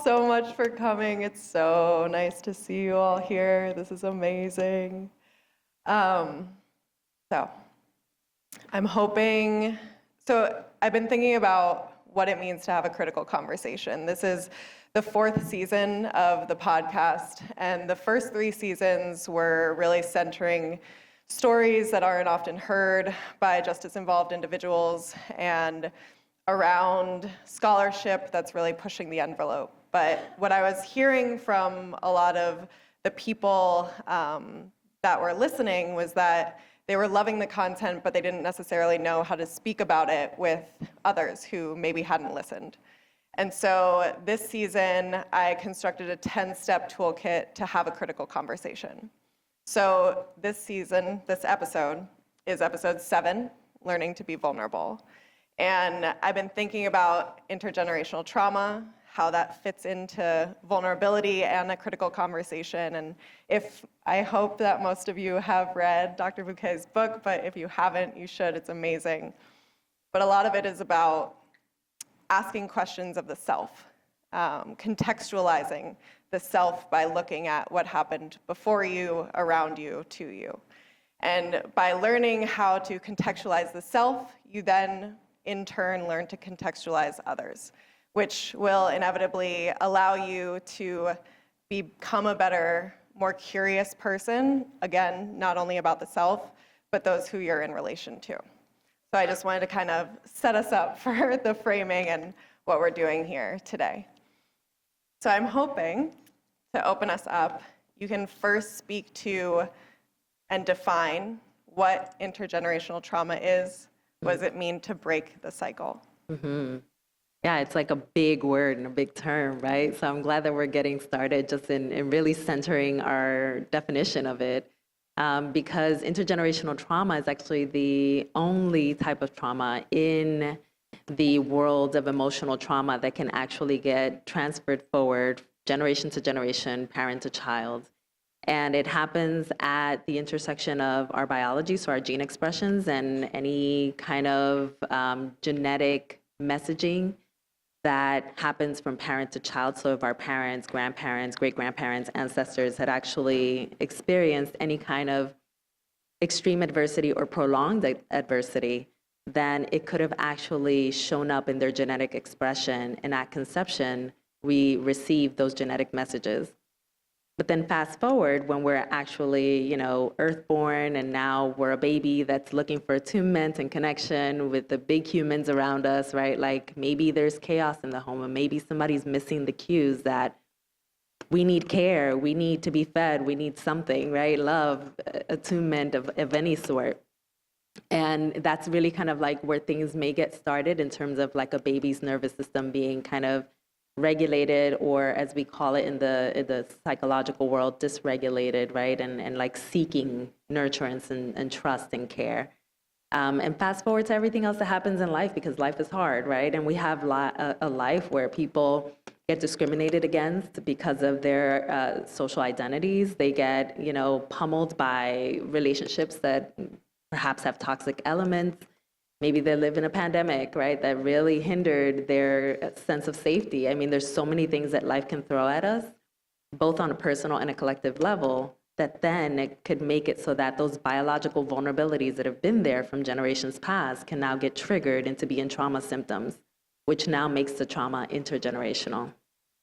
so much for coming. It's so nice to see you all here. This is amazing. So I've been thinking about what it means to have a critical conversation. This is the 4th season of the podcast, and the first 3 seasons were really centering stories that aren't often heard by justice-involved individuals and around scholarship that's really pushing the envelope. But what I was hearing from a lot of the people that were listening was that they were loving the content, but they didn't necessarily know how to speak about it with others who maybe hadn't listened. And so this season, I constructed a 10-step toolkit to have a critical conversation. So this episode is episode 7, Learning to Be Vulnerable. And I've been thinking about intergenerational trauma, how that fits into vulnerability and a critical conversation. And I hope that most of you have read Dr. Buqué's book, but if you haven't, you should. It's amazing. But a lot of it is about asking questions of the self, contextualizing the self by looking at what happened before you, around you, to you. And by learning how to contextualize the self, you then, in turn, learn to contextualize others, which will inevitably allow you to become a better, more curious person, again, not only about the self, but those who you're in relation to. So I just wanted to kind of set us up for the framing and what we're doing here today. So I'm hoping to open us up. You can first speak to and define what intergenerational trauma is. What does it mean to break the cycle? Mm-hmm. Yeah, it's like a big word and a big term, right? So I'm glad that we're getting started just in really centering our definition of it. Because intergenerational trauma is actually the only type of trauma in the world of emotional trauma that can actually get transferred forward generation to generation, parent to child. And it happens at the intersection of our biology, so our gene expressions, and any kind of genetic messaging that happens from parent to child. So if our parents, grandparents, great-grandparents, ancestors had actually experienced any kind of extreme adversity or prolonged adversity, then it could have actually shown up in their genetic expression. And at conception, we receive those genetic messages. But then fast forward when we're actually, earthborn, and now we're a baby that's looking for attunement and connection with the big humans around us, right? Like maybe there's chaos in the home, and maybe somebody's missing the cues that we need care, we need to be fed, we need something, right? Love, attunement of any sort. And that's really kind of like where things may get started in terms of like a baby's nervous system being kind of regulated, or as we call it in the psychological world, dysregulated, right? And like seeking nurturance and trust and care. And fast forward to everything else that happens in life, because life is hard, right? And we have a life where people get discriminated against because of their social identities. They get, pummeled by relationships that perhaps have toxic elements. Maybe they live in a pandemic, right, that really hindered their sense of safety. I mean, there's so many things that life can throw at us, both on a personal and a collective level, that then it could make it so that those biological vulnerabilities that have been there from generations past can now get triggered into being trauma symptoms, which now makes the trauma intergenerational.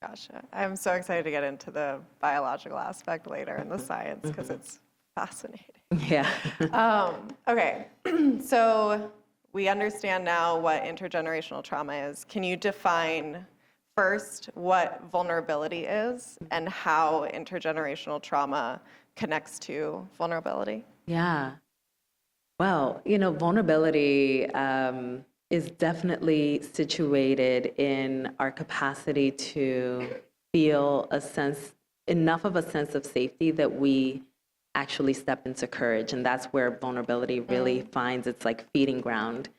Gotcha. I'm so excited to get into the biological aspect later in the science, because it's fascinating. Yeah. Okay, so we understand now what intergenerational trauma is. Can you define first what vulnerability is and how intergenerational trauma connects to vulnerability? Yeah. Well, vulnerability is definitely situated in our capacity to feel enough of a sense of safety that we actually step into courage. And that's where vulnerability really finds its like feeding ground.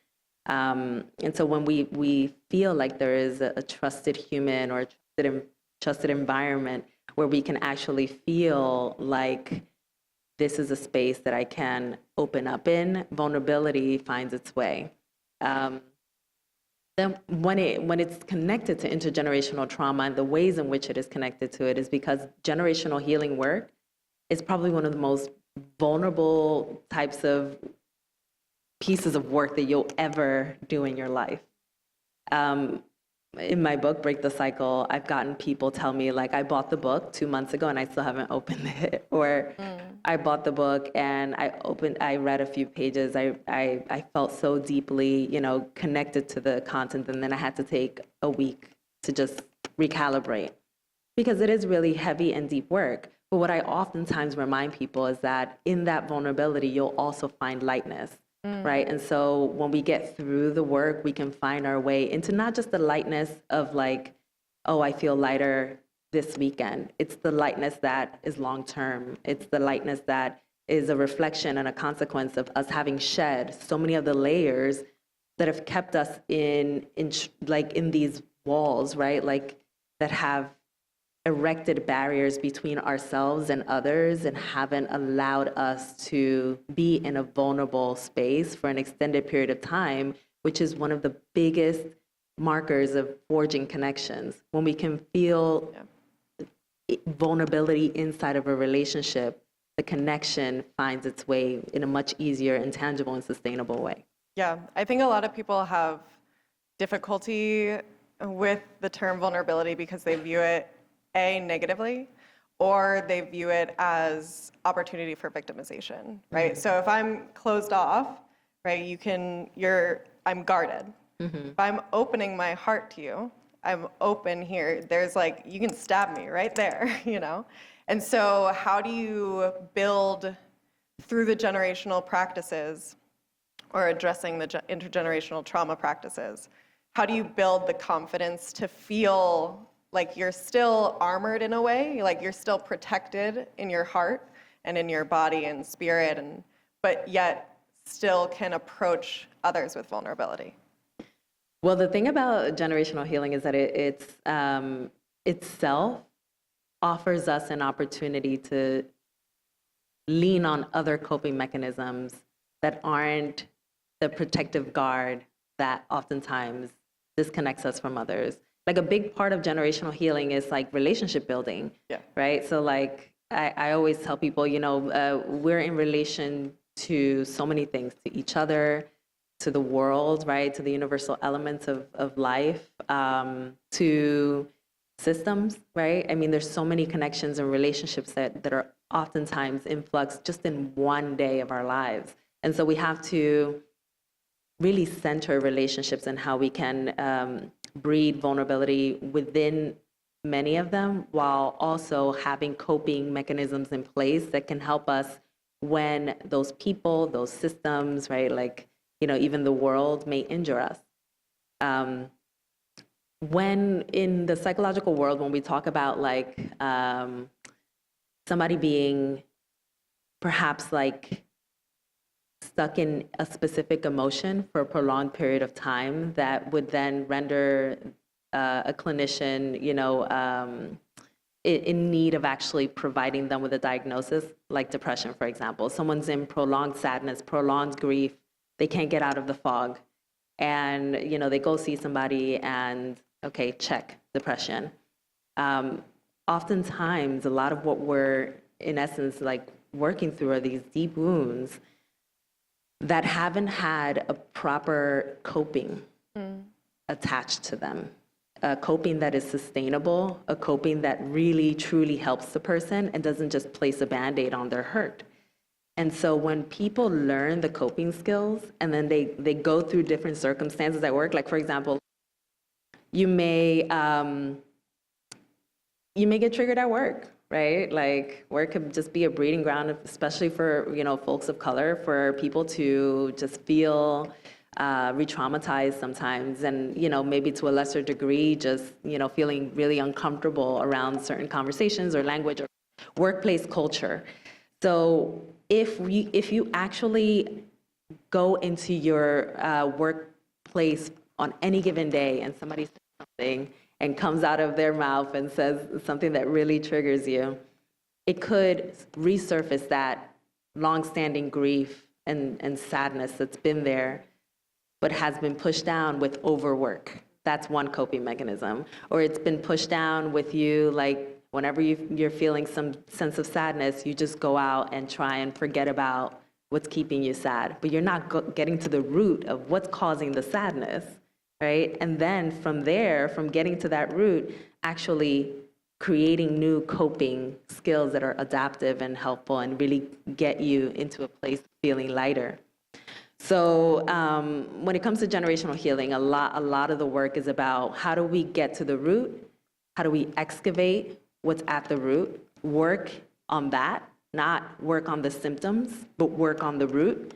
And so when we feel like there is a trusted human or a trusted environment where we can actually feel like this is a space that I can open up in, vulnerability finds its way. then when it's connected to intergenerational trauma and the ways in which it is connected to it is because generational healing work is probably one of the most vulnerable types of pieces of work that you'll ever do in your life. In my book, Break the Cycle, I've gotten people tell me, like, I bought the book 2 months ago and I still haven't opened it. Or I bought the book and I read a few pages. I felt so deeply, connected to the content, and then I had to take a week to just recalibrate. Because it is really heavy and deep work. But what I oftentimes remind people is that in that vulnerability, you'll also find lightness. Right. And so when we get through the work, we can find our way into not just the lightness of like, oh, I feel lighter this weekend. It's the lightness that is long term. It's the lightness that is a reflection and a consequence of us having shed so many of the layers that have kept us in these walls, right? Like that have erected barriers between ourselves and others and haven't allowed us to be in a vulnerable space for an extended period of time, which is one of the biggest markers of forging connections. When we can feel vulnerability inside of a relationship, the connection finds its way in a much easier and tangible and sustainable way. Yeah, I think a lot of people have difficulty with the term vulnerability because they view it negatively, or they view it as opportunity for victimization, right? So if I'm closed off, right, I'm guarded. If I'm opening my heart to you, I'm open here, there's like, you can stab me right there, And so how do you build through the generational practices or addressing the intergenerational trauma practices, how do you build the confidence to feel like you're still armored in a way, like you're still protected in your heart and in your body and spirit, but yet still can approach others with vulnerability? Well, the thing about generational healing is that it itself offers us an opportunity to lean on other coping mechanisms that aren't the protective guard that oftentimes disconnects us from others. Like a big part of generational healing is like relationship building, right? So like I always tell people, we're in relation to so many things, to each other, to the world, right? To the universal elements of life, to systems, right? I mean, there's so many connections and relationships that are oftentimes in flux just in one day of our lives. And so we have to really center relationships and how we can breed vulnerability within many of them, while also having coping mechanisms in place that can help us when those people, those systems, right, like, even the world may injure us. When in the psychological world, when we talk about like somebody being perhaps like stuck in a specific emotion for a prolonged period of time that would then render a clinician, in need of actually providing them with a diagnosis, like depression, for example. Someone's in prolonged sadness, prolonged grief, they can't get out of the fog. And, they go see somebody and, okay, check, depression. Oftentimes, a lot of what we're, in essence, like working through are these deep wounds that haven't had a proper coping attached to them. A coping that is sustainable, a coping that really, truly helps the person and doesn't just place a Band-Aid on their hurt. And so when people learn the coping skills and then they go through different circumstances at work, like for example, you may get triggered at work, right? Like work could just be a breeding ground, especially for, folks of color, for people to just feel re-traumatized sometimes, and maybe to a lesser degree just feeling really uncomfortable around certain conversations or language or workplace culture. So if you actually go into your workplace on any given day and somebody says something and comes out of their mouth and says something that really triggers you, it could resurface that long-standing grief and sadness that's been there. but has been pushed down with overwork. That's one coping mechanism. Or it's been pushed down with you, like whenever you're feeling some sense of sadness, you just go out and try and forget about what's keeping you sad. But you're not getting to the root of what's causing the sadness, right? And then from there, from getting to that root, actually creating new coping skills that are adaptive and helpful and really get you into a place of feeling lighter. So when it comes to generational healing, a lot of the work is about how do we get to the root? How do we excavate what's at the root, work on that, not work on the symptoms, but work on the root,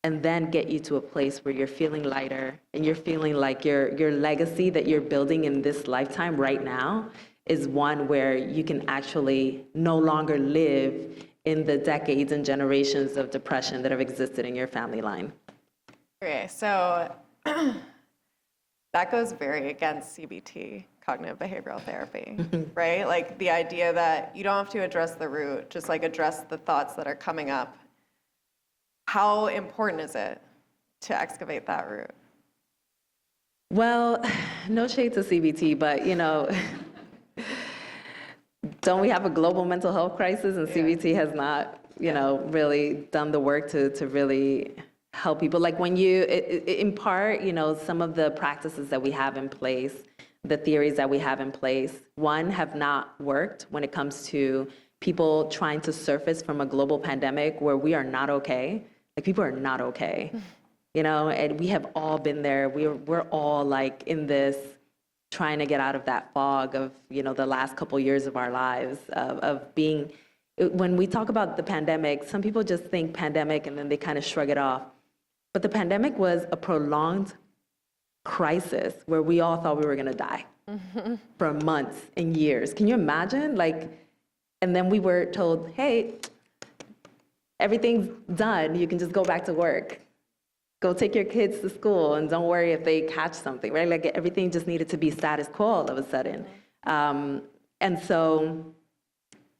and then get you to a place where you're feeling lighter and you're feeling like your legacy that you're building in this lifetime right now is one where you can actually no longer live in the decades and generations of depression that have existed in your family line. Okay, so that goes very against CBT, cognitive behavioral therapy, right? Like the idea that you don't have to address the root, just like address the thoughts that are coming up. How important is it to excavate that root? Well, no shade to CBT, but don't we have a global mental health crisis, and CBT has not, really done the work to really help people. Like when you, in part, some of the practices that we have in place, the theories that we have in place, one, have not worked when it comes to people trying to surface from a global pandemic where we are not okay. Like people are not okay, and we have all been there. We're all like in this, trying to get out of that fog of, the last couple years of our lives of being, when we talk about the pandemic, some people just think pandemic and then they kind of shrug it off. But the pandemic was a prolonged crisis where we all thought we were gonna die for months and years. Can you imagine? And then we were told, hey, everything's done. You can just go back to work. Go take your kids to school and don't worry if they catch something, right? Like everything just needed to be status quo all of a sudden. And so,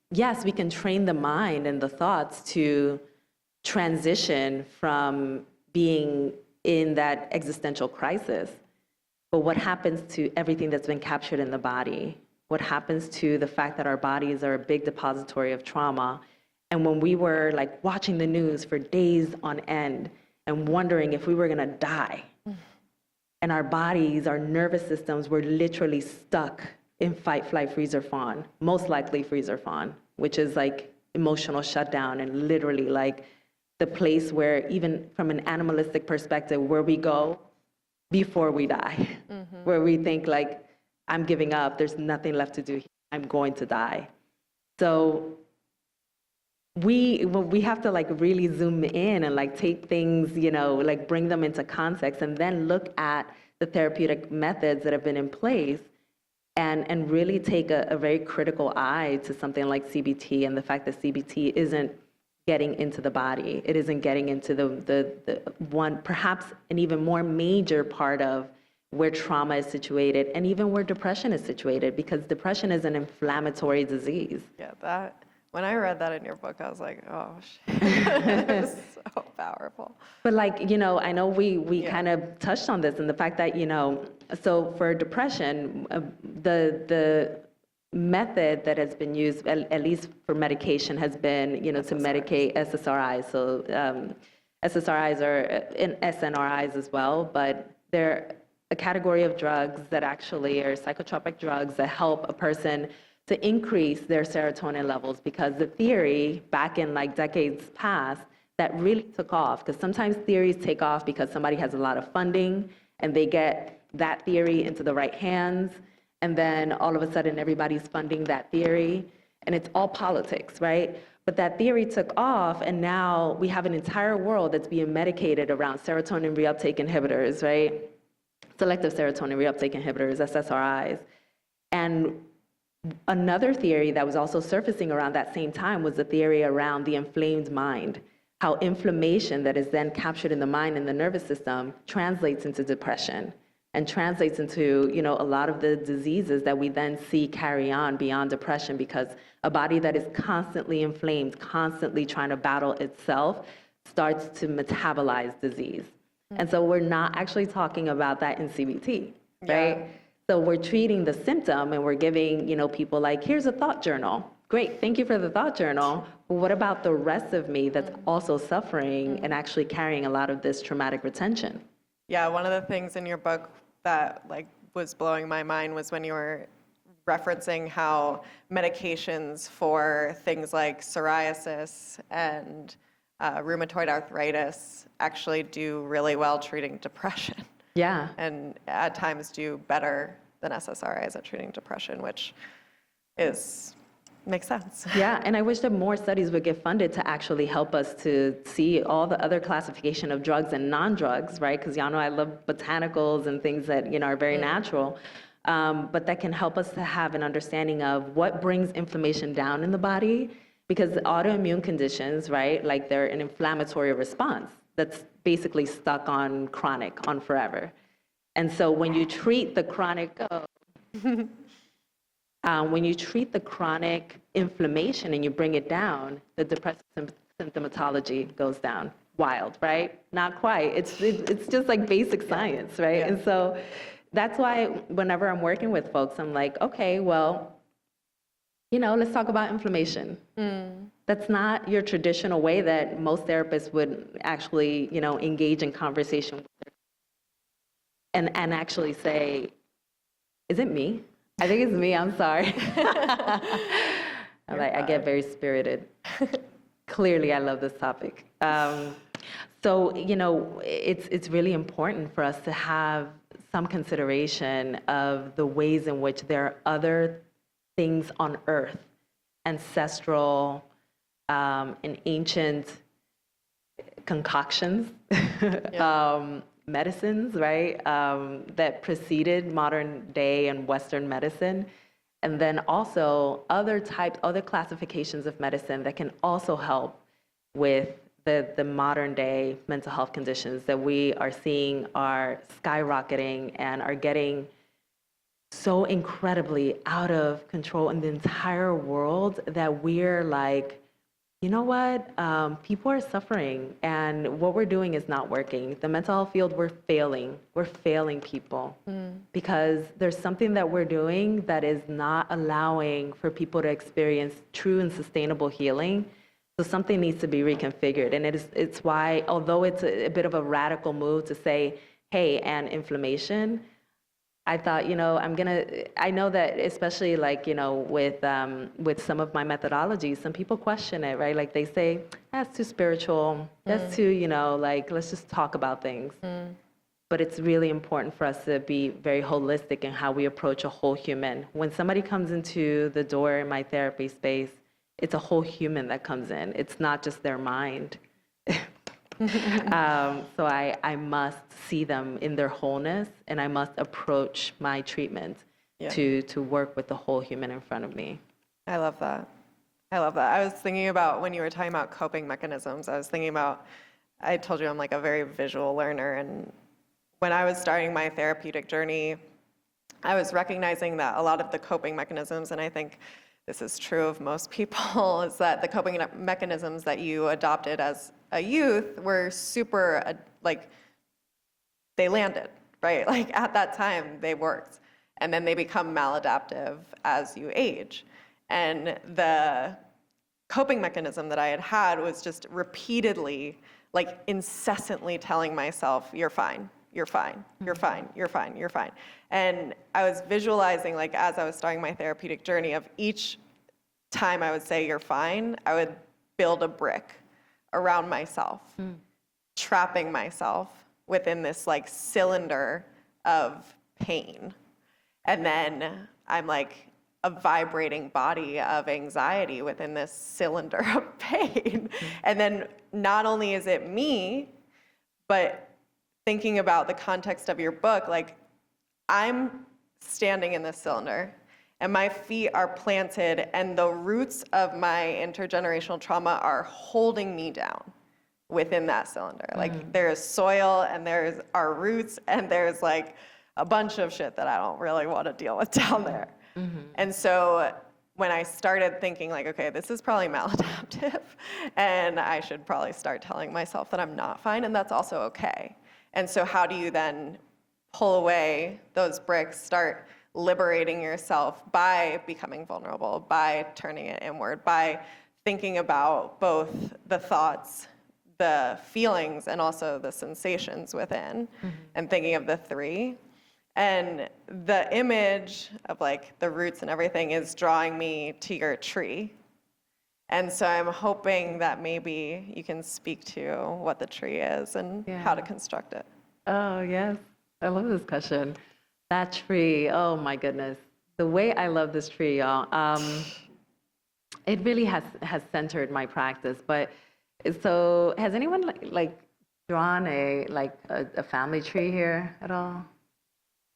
yes, we can train the mind and the thoughts to transition from being in that existential crisis. But what happens to everything that's been captured in the body? What happens to the fact that our bodies are a big depository of trauma? And when we were like watching the news for days on end and wondering if we were gonna die, and our bodies, our nervous systems were literally stuck in fight, flight, freeze, or fawn, most likely freeze or fawn, which is like emotional shutdown and literally like the place where, even from an animalistic perspective, where we go before we die, where we think like, I'm giving up, there's nothing left to do here, I'm going to die. So we have to like really zoom in and like take things, like bring them into context and then look at the therapeutic methods that have been in place and really take a very critical eye to something like CBT and the fact that CBT isn't getting into the body. It isn't getting into the one, perhaps an even more major part of where trauma is situated and even where depression is situated, because depression is an inflammatory disease. Yeah, when I read that in your book, I was like, oh, shit. It was so powerful. But like, I know we kind of touched on this and the fact that, so for depression, the method that has been used, at least for medication, has been, to medicate SSRIs. So SSRIs are in SNRIs as well, but they're a category of drugs that actually are psychotropic drugs that help a person to increase their serotonin levels, because the theory back in like decades past that really took off, because sometimes theories take off because somebody has a lot of funding and they get that theory into the right hands, and then all of a sudden everybody's funding that theory, and it's all politics, right? But that theory took off, and now we have an entire world that's being medicated around serotonin reuptake inhibitors, right? Selective serotonin reuptake inhibitors, SSRIs. And another theory that was also surfacing around that same time was the theory around the inflamed mind, how inflammation that is then captured in the mind and the nervous system translates into depression and translates into, a lot of the diseases that we then see carry on beyond depression, because a body that is constantly inflamed, constantly trying to battle itself, starts to metabolize disease. And so we're not actually talking about that in CBT, right? Yeah. So we're treating the symptom and we're giving, people like, here's a thought journal. Great, thank you for the thought journal. But what about the rest of me that's also suffering and actually carrying a lot of this traumatic retention? Yeah, one of the things in your book that was blowing my mind was when you were referencing how medications for things like psoriasis and rheumatoid arthritis actually do really well treating depression. Yeah. And at times do better than SSRIs at treating depression, which makes sense. Yeah, and I wish that more studies would get funded to actually help us to see all the other classification of drugs and non-drugs, right? Because y'all know I love botanicals and things that, are very natural. But that can help us to have an understanding of what brings inflammation down in the body, because autoimmune conditions, right, like they're an inflammatory response that's basically stuck on chronic, on forever. And so when you treat the chronic, when you treat the chronic inflammation and you bring it down, the depressive symptomatology goes down. Wild, right? Not quite. It's just like basic science, right? Yeah. And so that's why whenever I'm working with folks, I'm like, okay, well, let's talk about inflammation. That's not your traditional way that most therapists would actually, engage in conversation with and actually say, is it me? I think it's me, I'm sorry. I get very spirited. Clearly, I love this topic. So, it's really important for us to have some consideration of the ways in which there are other things on earth, ancestral and ancient concoctions, medicines, right, that preceded modern day and Western medicine. And then also other classifications of medicine that can also help with the modern day mental health conditions that we are seeing are skyrocketing and are getting so incredibly out of control in the entire world that we're like, you know what? People are suffering and what we're doing is not working. The mental health field, we're failing. We're failing people because there's something that we're doing that is not allowing for people to experience true and sustainable healing. So something needs to be reconfigured. And it's why, although it's a bit of a radical move to say, hey, and inflammation, I thought, I know that especially with some of my methodologies, some people question it, right? Like they say, that's too spiritual, that's too, let's just talk about things. But it's really important for us to be very holistic in how we approach a whole human. When somebody comes into the door in my therapy space, it's a whole human that comes in. It's not just their mind. So I must see them in their wholeness, and I must approach my treatment to work with the whole human in front of me. I love that. I was thinking about when you were talking about coping mechanisms, I told you I'm like a very visual learner, and when I was starting my therapeutic journey, I was recognizing that a lot of the coping mechanisms, and I think this is true of most people, is that the coping mechanisms that you adopted as a youth were super, they landed, right? Like at that time, they worked. And then they become maladaptive as you age. And the coping mechanism that I had was just repeatedly, incessantly telling myself, you're fine, you're fine, you're fine, you're fine, you're fine. And I was visualizing, as I was starting my therapeutic journey, of each time I would say, you're fine, I would build a brick around myself, trapping myself within this cylinder of pain. And then I'm like a vibrating body of anxiety within this cylinder of pain. And then not only is it me, but thinking about the context of your book, I'm standing in this cylinder and my feet are planted and the roots of my intergenerational trauma are holding me down within that cylinder. There is soil and there's our roots and there's a bunch of shit that I don't really want to deal with down there. And so when I started thinking okay, this is probably maladaptive and I should probably start telling myself that I'm not fine and that's also okay. And so how do you then pull away those bricks, start liberating yourself by becoming vulnerable, by turning it inward, by thinking about both the thoughts, the feelings, and also the sensations within, and thinking of the three. And the image of like the roots and everything is drawing me to your tree. And so I'm hoping that maybe you can speak to what the tree is and how to construct it. Oh, yes. I love this question. That tree, oh my goodness. The way I love this tree, y'all, it really has centered my practice. But so has anyone like drawn a family tree here at all?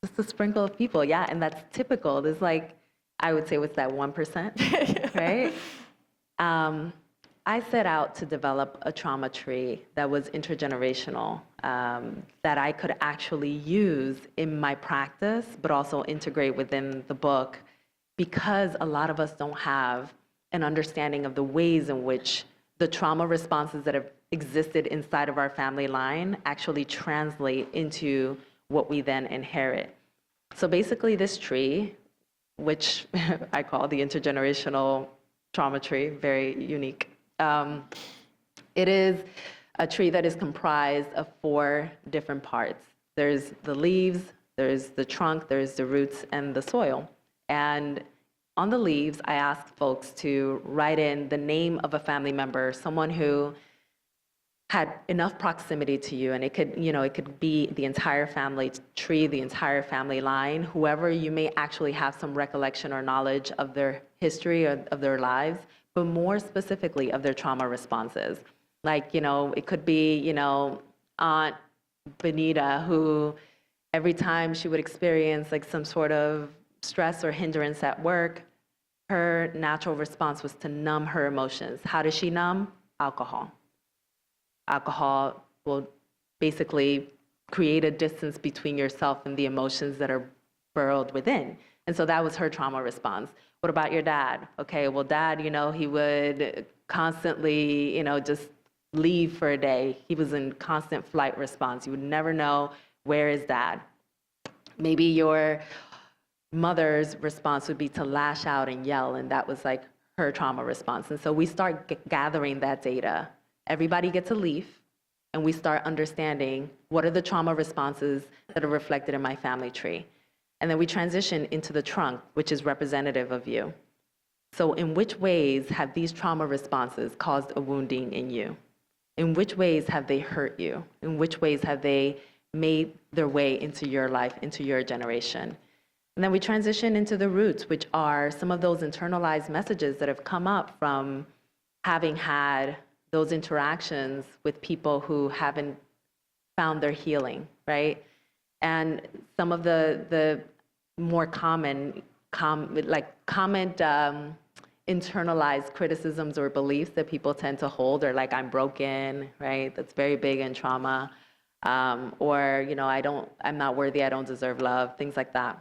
Just a sprinkle of people, yeah, and that's typical. There's like, I would say, what's that, 1%, right? I set out to develop a trauma tree that was intergenerational, that I could actually use in my practice, but also integrate within the book, because a lot of us don't have an understanding of the ways in which the trauma responses that have existed inside of our family line actually translate into what we then inherit. So basically this tree, which I call the intergenerational trauma tree, very unique. It is a tree that is comprised of 4 different parts. There's the leaves, there's the trunk, there's the roots, and the soil. And on the leaves, I ask folks to write in the name of a family member, someone who had enough proximity to you, and it could be the entire family tree, the entire family line, whoever you may actually have some recollection or knowledge of their history or of their lives, but more specifically of their trauma responses. Like, it could be, Aunt Benita, who every time she would experience like some sort of stress or hindrance at work, her natural response was to numb her emotions. How does she numb? Alcohol. Alcohol will basically create a distance between yourself and the emotions that are burrowed within. And so that was her trauma response. What about your dad? Okay, well, dad, he would constantly, just leave for a day. He was in constant flight response. You would never know, where is dad? Maybe your mother's response would be to lash out and yell, and that was like her trauma response. And so we start gathering that data. Everybody gets a leaf, and we start understanding what are the trauma responses that are reflected in my family tree. And then we transition into the trunk, which is representative of you. So in which ways have these trauma responses caused a wounding in you? In which ways have they hurt you? In which ways have they made their way into your life, into your generation? And then we transition into the roots, which are some of those internalized messages that have come up from having had those interactions with people who haven't found their healing, right? And some of the more common internalized criticisms or beliefs that people tend to hold are like, I'm broken, right? That's very big in trauma. Or, I'm not worthy, I don't deserve love, things like that.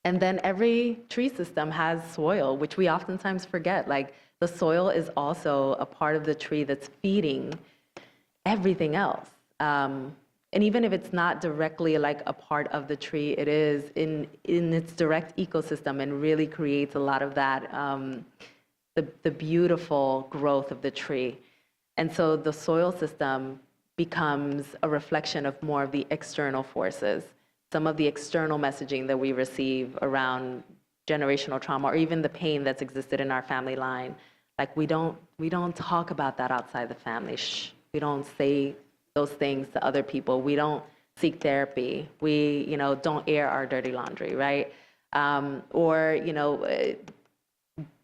And then every tree system has soil, which we oftentimes forget. Like, the soil is also a part of the tree that's feeding everything else. And even if it's not directly like a part of the tree, it is in its direct ecosystem and really creates a lot of that, the beautiful growth of the tree. And so the soil system becomes a reflection of more of the external forces, some of the external messaging that we receive around generational trauma, or even the pain that's existed in our family line. Like, we don't talk about that outside the family. Shh. We don't say those things to other people. We don't seek therapy. We, don't air our dirty laundry, right?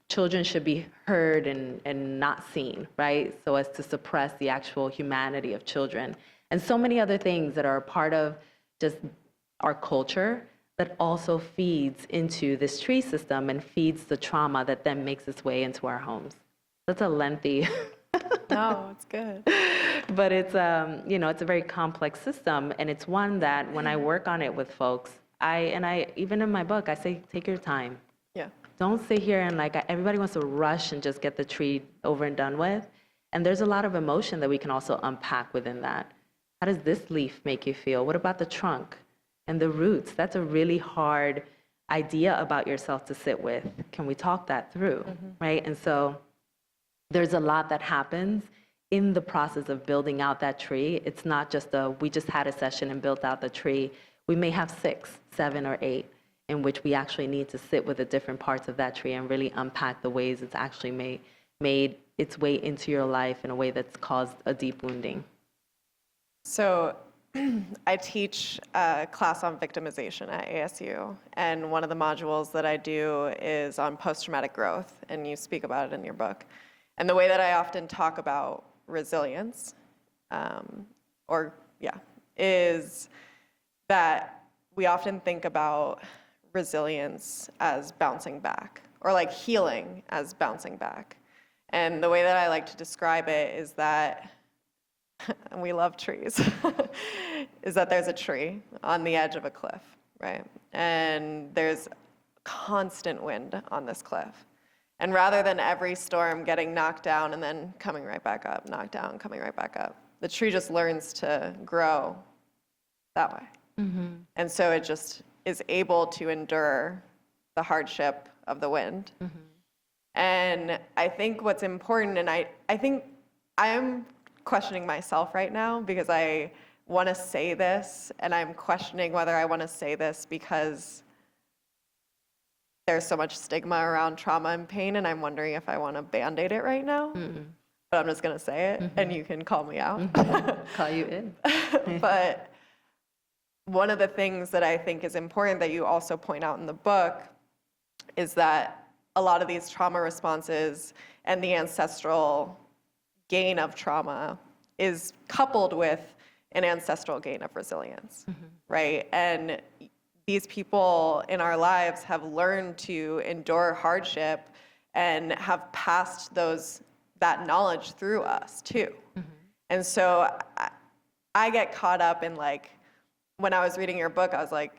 Children should be heard and not seen, right? So as to suppress the actual humanity of children. And so many other things that are a part of just our culture that also feeds into this tree system and feeds the trauma that then makes its way into our homes. That's a lengthy... No, it's good. But it's, it's a very complex system, and it's one that when I work on it with folks, I even in my book, I say, take your time. Yeah. Don't sit here and everybody wants to rush and just get the tree over and done with. And there's a lot of emotion that we can also unpack within that. How does this leaf make you feel? What about the trunk and the roots? That's a really hard idea about yourself to sit with. Can we talk that through, right? And so there's a lot that happens in the process of building out that tree. It's not just we just had a session and built out the tree. We may have 6, 7, or 8 in which we actually need to sit with the different parts of that tree and really unpack the ways it's actually made its way into your life in a way that's caused a deep wounding. So I teach a class on victimization at ASU, and one of the modules that I do is on post-traumatic growth, and you speak about it in your book. And the way that I often talk about resilience, is that we often think about resilience as bouncing back, or like healing as bouncing back. And the way that I like to describe it is that, and we love trees, is that there's a tree on the edge of a cliff, right? And there's constant wind on this cliff. And rather than every storm getting knocked down and then coming right back up, knocked down, coming right back up, the tree just learns to grow that way. And so it just is able to endure the hardship of the wind. And I think what's important, and I think I'm questioning myself right now because I want to say this, and I'm questioning whether I want to say this because there's so much stigma around trauma and pain, and I'm wondering if I want to Band-Aid it right now. But I'm just going to say it, and you can call me out. Call you in. But one of the things that I think is important that you also point out in the book is that a lot of these trauma responses and the ancestral gain of trauma is coupled with an ancestral gain of resilience, right? And these people in our lives have learned to endure hardship and have passed that knowledge through us too. And so I get caught up in like, when I was reading your book, I was like,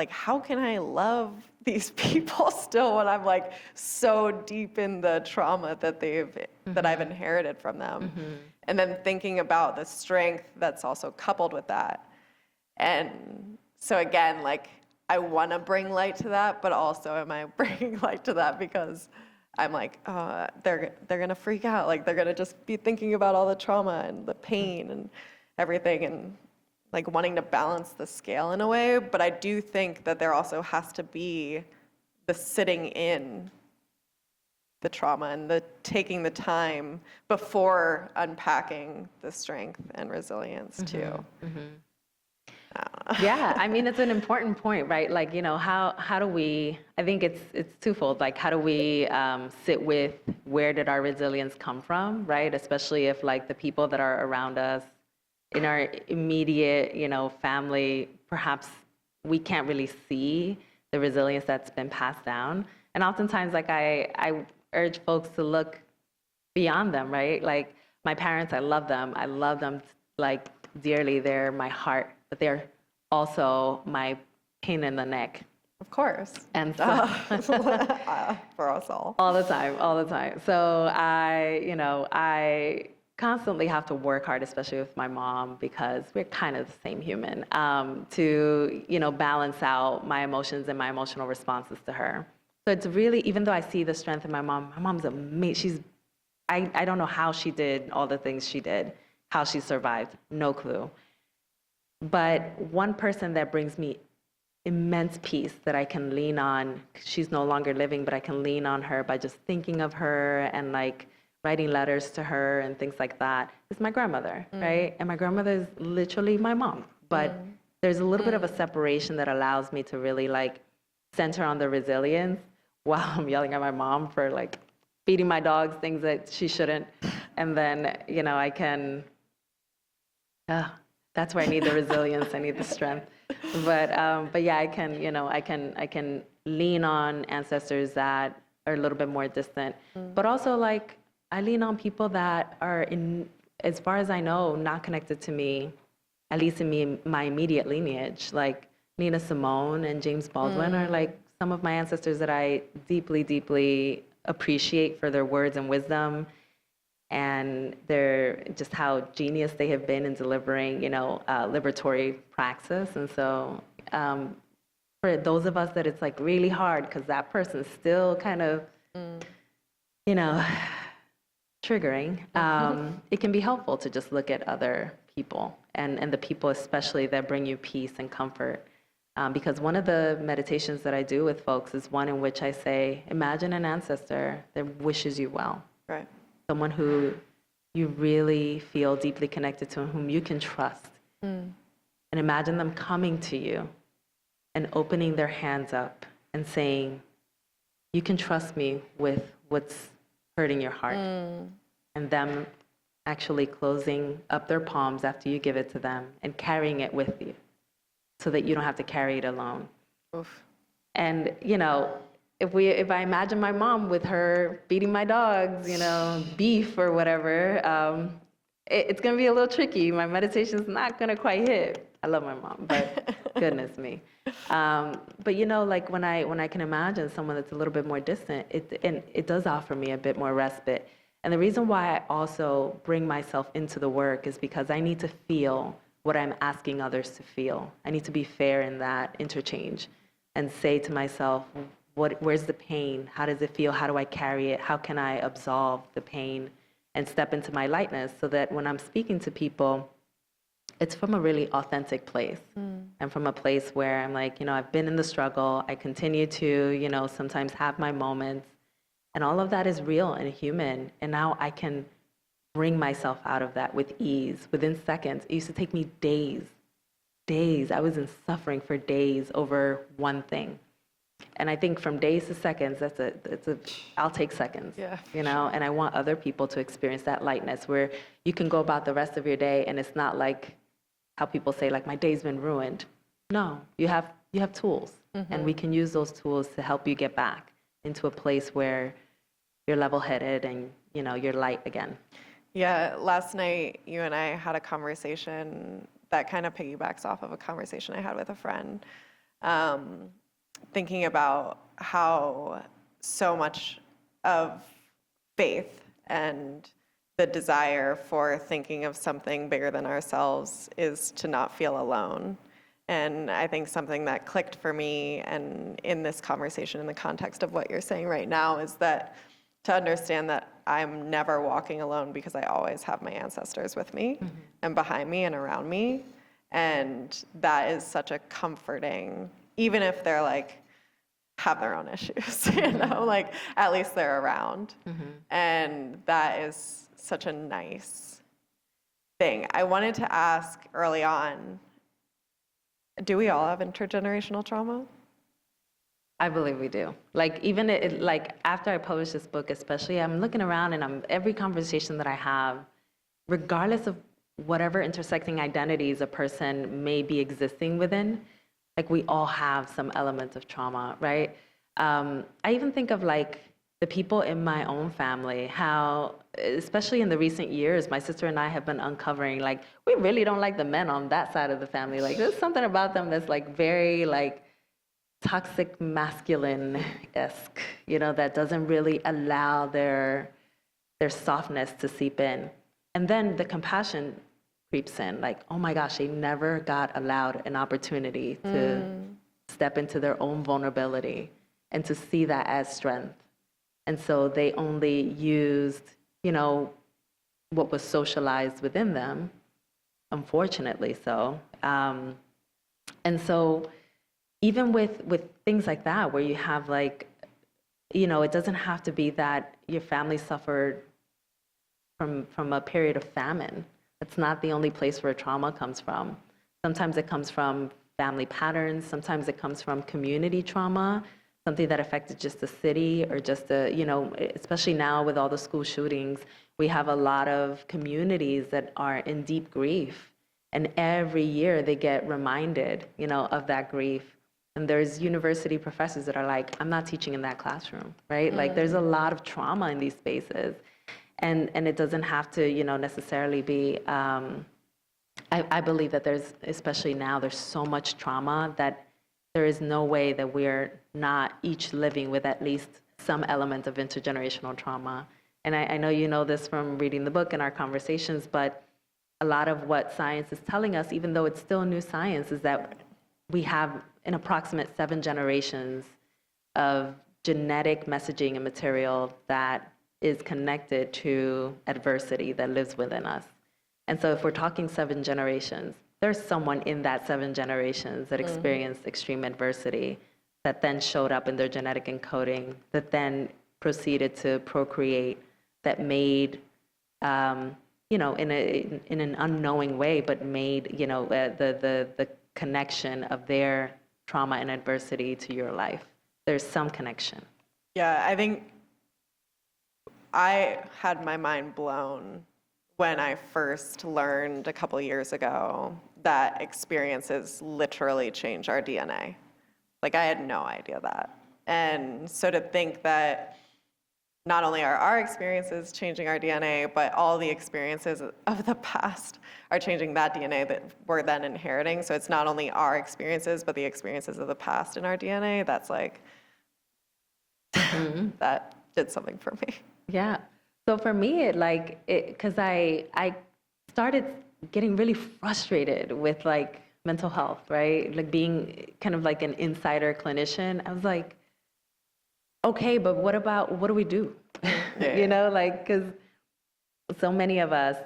how can I love these people still when I'm like so deep in the trauma that that I've inherited from them? And then thinking about the strength that's also coupled with that. And so again, like I want to bring light to that, but also am I bringing light to that because I'm like, they're going to freak out. Like they're going to just be thinking about all the trauma and the pain and everything, and like wanting to balance the scale in a way. But I do think that there also has to be the sitting in the trauma and the taking the time before unpacking the strength and resilience too. Yeah, I mean, it's an important point, right? Like, how do we, I think it's twofold. Like, how do we sit with where did our resilience come from, right? Especially if like the people that are around us in our immediate, family, perhaps we can't really see the resilience that's been passed down. And oftentimes, like I urge folks to look beyond them, right? Like my parents, I love them like dearly. They're my heart, but they're also my pain in the neck. Of course. And so, for us all. All the time. So I constantly have to work hard, especially with my mom, because we're kind of the same human, to, balance out my emotions and my emotional responses to her. So it's really, even though I see the strength in my mom's amazing. I don't know how she did all the things she did, how she survived, no clue. But one person that brings me immense peace that I can lean on, she's no longer living, but I can lean on her by just thinking of her and like writing letters to her and things like that, is my grandmother, right? And my grandmother is literally my mom, but there's a little bit of a separation that allows me to really like center on the resilience while I'm yelling at my mom for like feeding my dogs things that she shouldn't. And then, I can, that's where I need the resilience, I need the strength. But yeah, I can lean on ancestors that are a little bit more distant, but also like I lean on people that are, as far as I know, not connected to me, at least in my immediate lineage. Like Nina Simone and James Baldwin are like some of my ancestors that I deeply, deeply appreciate for their words and wisdom. and they're just how genius they have been in delivering, liberatory praxis. And so for those of us that it's like really hard because that person's still kind of, triggering, it can be helpful to just look at other people and the people especially that bring you peace and comfort. Because one of the meditations that I do with folks is one in which I say, imagine an ancestor that wishes you well. Right. Someone who you really feel deeply connected to and whom you can trust. And imagine them coming to you and opening their hands up and saying, you can trust me with what's hurting your heart. And them actually closing up their palms after you give it to them and carrying it with you so that you don't have to carry it alone. Oof. And, if I imagine my mom with her feeding my dogs, beef or whatever, it's going to be a little tricky. My meditation's not going to quite hit. I love my mom, but goodness me. But like when I can imagine someone that's a little bit more distant, it does offer me a bit more respite. And the reason why I also bring myself into the work is because I need to feel what I'm asking others to feel. I need to be fair in that interchange and say to myself, where's the pain? How does it feel? How do I carry it? How can I absolve the pain and step into my lightness so that when I'm speaking to people, it's from a really authentic place and from a place where I'm like, I've been in the struggle. I continue to, sometimes have my moments, and all of that is real and human. And now I can bring myself out of that with ease, within seconds. It used to take me days. I was in suffering for days over one thing. And I think from days to seconds, I'll take seconds, and I want other people to experience that lightness where you can go about the rest of your day and it's not like how people say, like, my day's been ruined. No, you have tools, and we can use those tools to help you get back into a place where you're level-headed and, you're light again. Yeah, last night you and I had a conversation that kind of piggybacks off of a conversation I had with a friend, thinking about how so much of faith and the desire for thinking of something bigger than ourselves is to not feel alone. And I think something that clicked for me and in this conversation, in the context of what you're saying right now, is that to understand that I'm never walking alone because I always have my ancestors with me and behind me and around me. And that is such a comforting, even if they're like, have their own issues, like at least they're around. And that is such a nice thing. I wanted to ask early on, do we all have intergenerational trauma? I believe we do. Like, even like after I published this book, especially, I'm looking around and every conversation that I have, regardless of whatever intersecting identities a person may be existing within, like we all have some element of trauma, right? I even think of like the people in my own family, how, especially in the recent years, my sister and I have been uncovering, like, we really don't like the men on that side of the family. Like, there's something about them that's like very like toxic masculine-esque, that doesn't really allow their softness to seep in. And then the compassion creeps in, like, oh my gosh, they never got allowed an opportunity to step into their own vulnerability and to see that as strength. And so they only used, what was socialized within them, unfortunately so. And so even with things like that, where you have like, it doesn't have to be that your family suffered from a period of famine. That's not the only place where trauma comes from. Sometimes it comes from family patterns. Sometimes it comes from community trauma, something that affected just the city or just especially now with all the school shootings, we have a lot of communities that are in deep grief. And every year they get reminded, of that grief. And there's university professors that are like, I'm not teaching in that classroom, right? Like there's a lot of trauma in these spaces. And it doesn't have to, necessarily be, I believe that there's, especially now, there's so much trauma that there is no way that we're not each living with at least some element of intergenerational trauma. and I know you know this from reading the book and our conversations, but a lot of what science is telling us, even though it's still new science, is that we have an approximate 7 generations of genetic messaging and material that is connected to adversity that lives within us. And so if we're talking 7 generations, there's someone in that 7 generations that experienced extreme adversity that then showed up in their genetic encoding, that then proceeded to procreate, that made, in an unknowing way, but made, the connection of their trauma and adversity to your life. There's some connection. Yeah, I think I had my mind blown when I first learned a couple years ago that experiences literally change our DNA. Like, I had no idea that. And so to think that not only are our experiences changing our DNA, but all the experiences of the past are changing that DNA that we're then inheriting. So it's not only our experiences, but the experiences of the past in our DNA. That's like, that did something for me. Yeah. So for me, because I started getting really frustrated with like mental health, right? Like being kind of like an insider clinician. I was like, okay, but what do we do? Yeah. Because so many of us,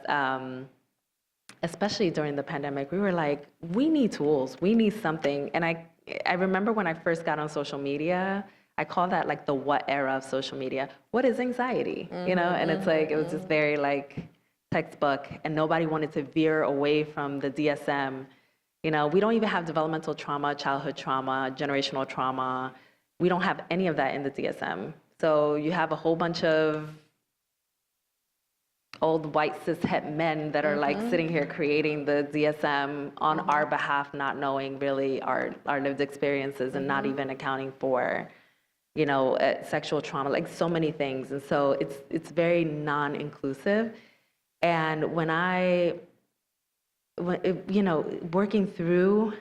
especially during the pandemic, we were like, we need tools, we need something. And I remember when I first got on social media, I call that like the what era of social media. What is anxiety? And it's like, it was just very like textbook, and nobody wanted to veer away from the DSM. We don't even have developmental trauma, childhood trauma, generational trauma. We don't have any of that in the DSM. So you have a whole bunch of old white cishet men that are like sitting here creating the DSM on our behalf, not knowing really our lived experiences and not even accounting for, sexual trauma, like so many things. And so it's very non-inclusive. And working through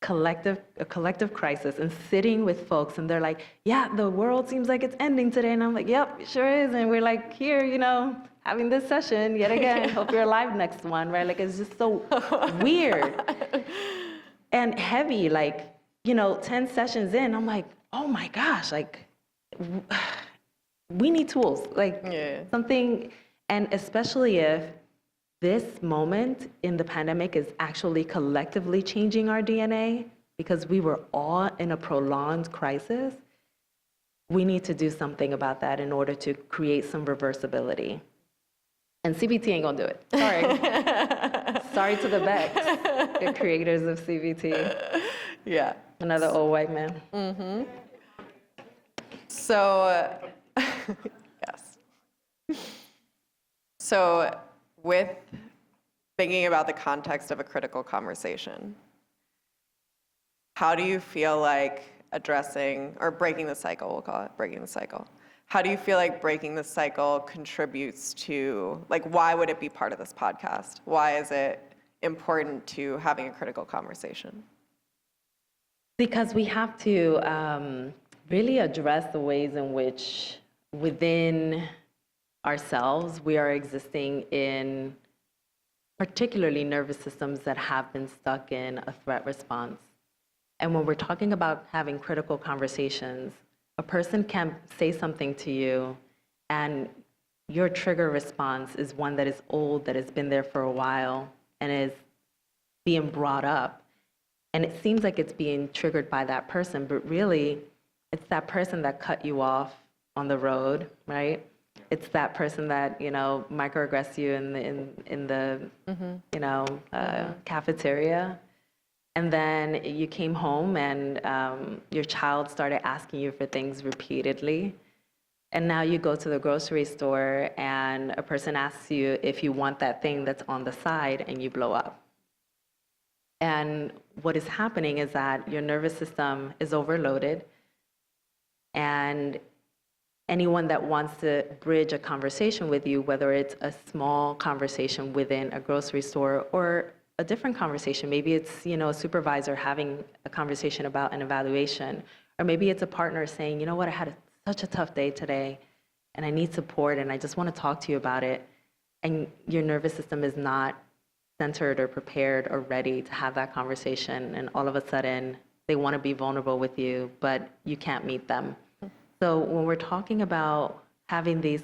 a collective crisis and sitting with folks, and they're like, yeah, the world seems like it's ending today. And I'm like, yep, it sure is. And we're like here, having this session yet again. Hope you're alive next one, right? Like, it's just so weird and heavy. 10 sessions in, I'm like, oh my gosh, we need tools, something. And especially if this moment in the pandemic is actually collectively changing our DNA, because we were all in a prolonged crisis, we need to do something about that in order to create some reversibility. And CBT ain't gonna do it. Sorry. Sorry to the Becks, the creators of CBT. Yeah. Another old white man. So, yes. So, with thinking about the context of a critical conversation, how do you feel like addressing, or breaking the cycle, we'll call it breaking the cycle. How do you feel like breaking the cycle contributes to, why would it be part of this podcast? Why is it important to having a critical conversation? Because we have to really address the ways in which within ourselves we are existing in particularly nervous systems that have been stuck in a threat response. And when we're talking about having critical conversations, a person can say something to you and your trigger response is one that is old, that has been there for a while and is being brought up. And it seems like it's being triggered by that person, but really it's that person that cut you off on the road, right? It's that person that, microaggressed you in the cafeteria. And then you came home and your child started asking you for things repeatedly. And now you go to the grocery store and a person asks you if you want that thing that's on the side, and you blow up. And what is happening is that your nervous system is overloaded, and anyone that wants to bridge a conversation with you, whether it's a small conversation within a grocery store or a different conversation, maybe it's a supervisor having a conversation about an evaluation, or maybe it's a partner saying, you know what, I had such a tough day today, and I need support, and I just want to talk to you about it, and your nervous system is not centered or prepared or ready to have that conversation, and all of a sudden they want to be vulnerable with you, but you can't meet them. So when we're talking about having these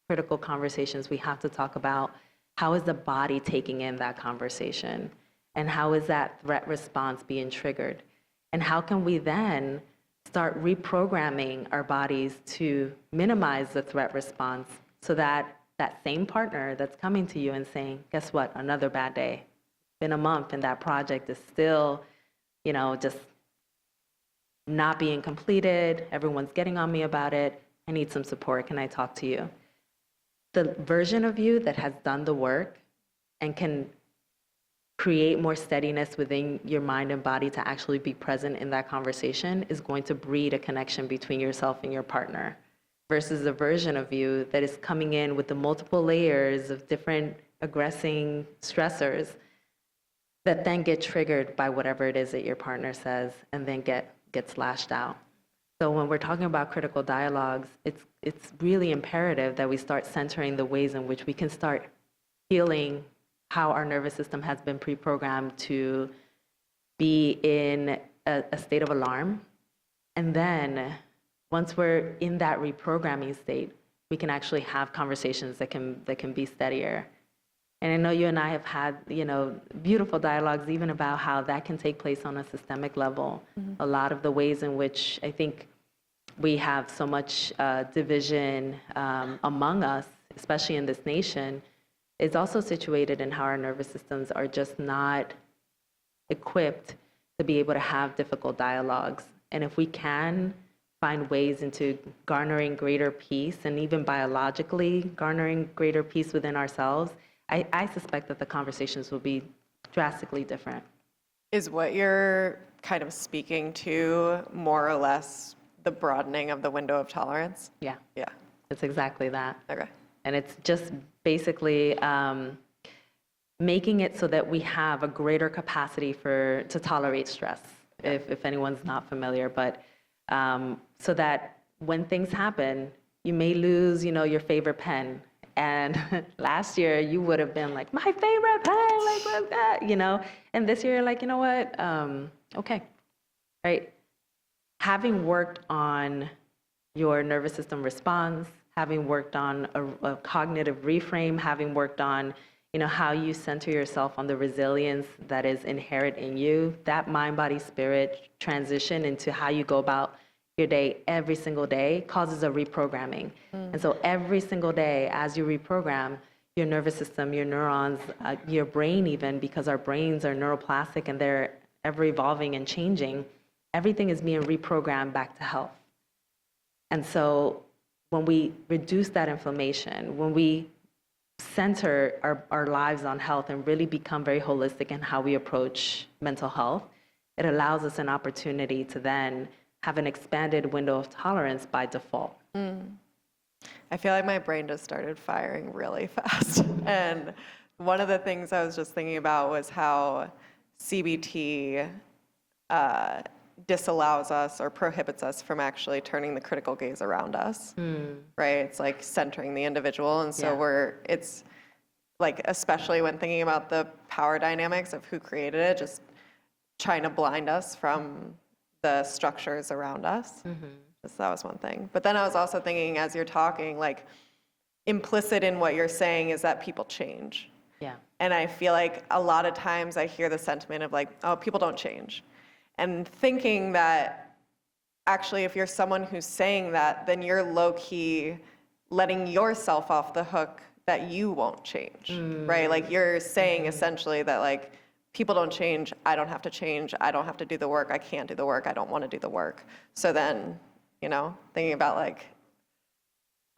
critical conversations, we have to talk about how is the body taking in that conversation, and how is that threat response being triggered, and how can we then start reprogramming our bodies to minimize the threat response, so that that same partner that's coming to you and saying, guess what, another bad day, been a month and that project is still, just not being completed, everyone's getting on me about it, I need some support, can I talk to you? The version of you that has done the work and can create more steadiness within your mind and body to actually be present in that conversation is going to breed a connection between yourself and your partner, versus the version of you that is coming in with the multiple layers of different aggressing stressors that then get triggered by whatever it is that your partner says and then gets lashed out. So when we're talking about critical dialogues, it's really imperative that we start centering the ways in which we can start healing how our nervous system has been pre-programmed to be in a state of alarm. And then once we're in that reprogramming state, we can actually have conversations that can be steadier. And I know you and I have had, beautiful dialogues even about how that can take place on a systemic level. Mm-hmm. A lot of the ways in which I think we have so much division among us, especially in this nation, is also situated in how our nervous systems are just not equipped to be able to have difficult dialogues. And if we can find ways into garnering greater peace, and even biologically garnering greater peace within ourselves, I suspect that the conversations will be drastically different. Is what you're kind of speaking to more or less the broadening of the window of tolerance? Yeah. Yeah. It's exactly that. Okay. And it's just basically making it so that we have a greater capacity to tolerate stress, yeah. if anyone's not familiar. But so that when things happen, you may lose, your favorite pen. And last year you would have been like, my favorite pen, like what's that, And this year you're like, you know what? Okay, right? Having worked on your nervous system response, having worked on a cognitive reframe, having worked on, how you center yourself on the resilience that is inherent in you, that mind, body, spirit transition into how you go about your day every single day causes a reprogramming. And so every single day as you reprogram your nervous system, your neurons, your brain even, because our brains are neuroplastic and they're ever evolving and changing, everything is being reprogrammed back to health. And so when we reduce that inflammation, when we center our lives on health and really become very holistic in how we approach mental health, it allows us an opportunity to then have an expanded window of tolerance by default. I feel like my brain just started firing really fast. And one of the things I was just thinking about was how CBT disallows us or prohibits us from actually turning the critical gaze around us, right? It's like centering the individual. And so it's like, especially when thinking about the power dynamics of who created it, just trying to blind us from the structures around us. So that was one thing. But then I was also thinking, as you're talking, like implicit in what you're saying is that people change. Yeah. And I feel like a lot of times I hear the sentiment of like, oh, people don't change. And thinking that actually if you're someone who's saying that, then you're low-key letting yourself off the hook that you won't change, right? Like you're saying essentially that like, people don't change, I don't have to change, I don't have to do the work, I can't do the work, I don't want to do the work. So then, thinking about like,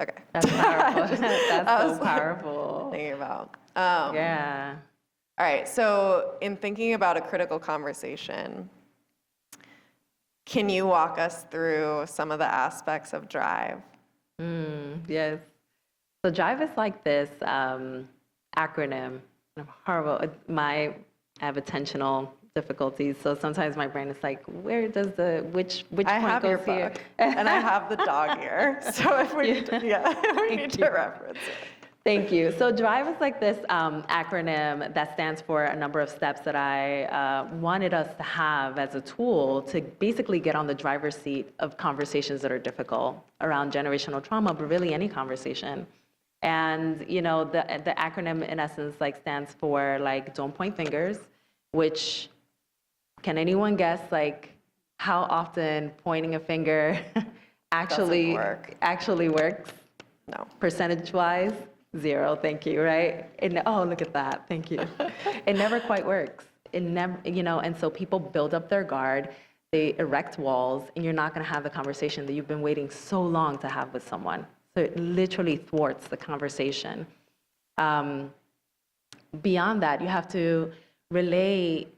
okay. That's powerful. That's so powerful. Thinking about. Yeah. All right, so in thinking about a critical conversation, can you walk us through some of the aspects of drive? Yes. So drive is like this acronym. I'm horrible. I have attentional difficulties. So sometimes my brain is like, where does which I point have your goes here? book, and I have the dog ear. So if we need to reference it. Thank you. So DRIVE is like this acronym that stands for a number of steps that I wanted us to have as a tool to basically get on the driver's seat of conversations that are difficult around generational trauma, but really any conversation. And you know, the acronym in essence like stands for like don't point fingers, which can anyone guess like how often pointing a finger actually works? No. Percentage-wise? 0, thank you, right? Oh, look at that, thank you. It never quite works. It never, you know, and so people build up their guard, they erect walls, and you're not gonna have the conversation that you've been waiting so long to have with someone. So it literally thwarts the conversation. Beyond that, you have to relay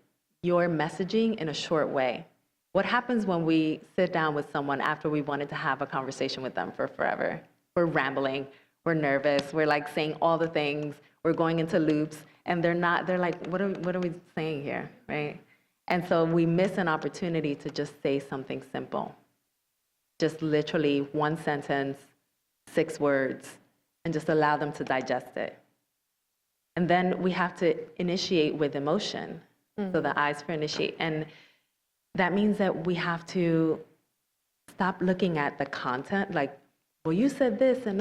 your messaging in a short way. What happens when we sit down with someone after we wanted to have a conversation with them for forever? We're rambling. We're nervous, we're like saying all the things, we're going into loops, and they're like, what are we saying here, right? And so we miss an opportunity to just say something simple. Just literally 1 sentence, 6 words, and just allow them to digest it. And then we have to initiate with emotion. So the I's for initiate. And that means that we have to stop looking at the content, like, well, you said this, and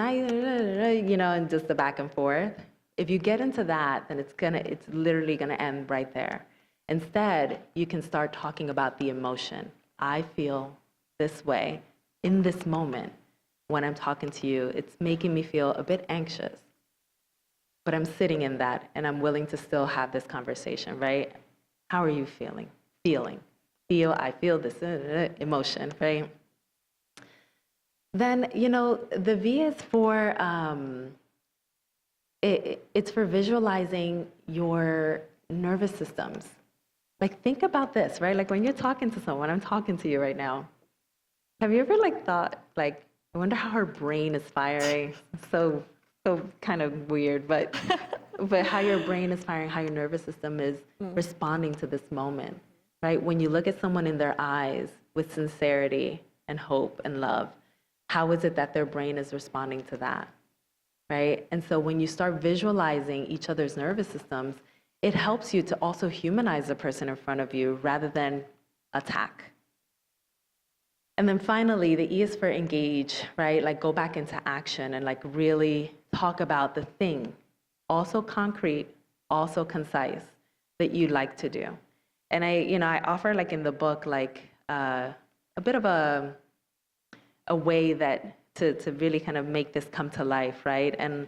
you know, and just the back and forth. If you get into that, then it's literally gonna end right there. Instead, you can start talking about the emotion. I feel this way in this moment when I'm talking to you. It's making me feel a bit anxious, but I'm sitting in that, and I'm willing to still have this conversation, right? How are you feeling? I feel this emotion, right? Then, you know, the V is for, it's for visualizing your nervous systems. Like, think about this, right? Like, when you're talking to someone, I'm talking to you right now. Have you ever, like, thought, like, I wonder how her brain is firing? So kind of weird, but how your brain is firing, how your nervous system is responding to this moment, right? When you look at someone in their eyes with sincerity and hope and love, how is it that their brain is responding to that, right? And so when you start visualizing each other's nervous systems, it helps you to also humanize the person in front of you rather than attack. And then finally, the E is for engage, right? Like go back into action and like really talk about the thing, also concrete, also concise, that you like to do. And I offer like in the book, like a bit of a way that to really kind of make this come to life, right? And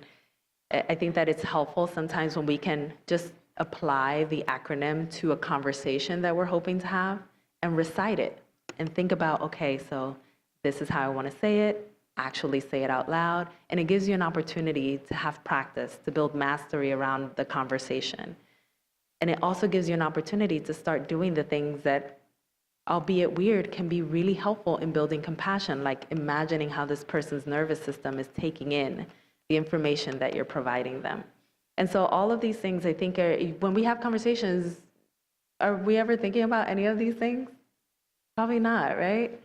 I think that it's helpful sometimes when we can just apply the acronym to a conversation that we're hoping to have and recite it and think about, okay, so this is how I want to say it, actually say it out loud. And it gives you an opportunity to have practice, to build mastery around the conversation. And it also gives you an opportunity to start doing the things that, albeit weird, can be really helpful in building compassion, like imagining how this person's nervous system is taking in the information that you're providing them. And so all of these things, I think, when we have conversations, are we ever thinking about any of these things? Probably not, right?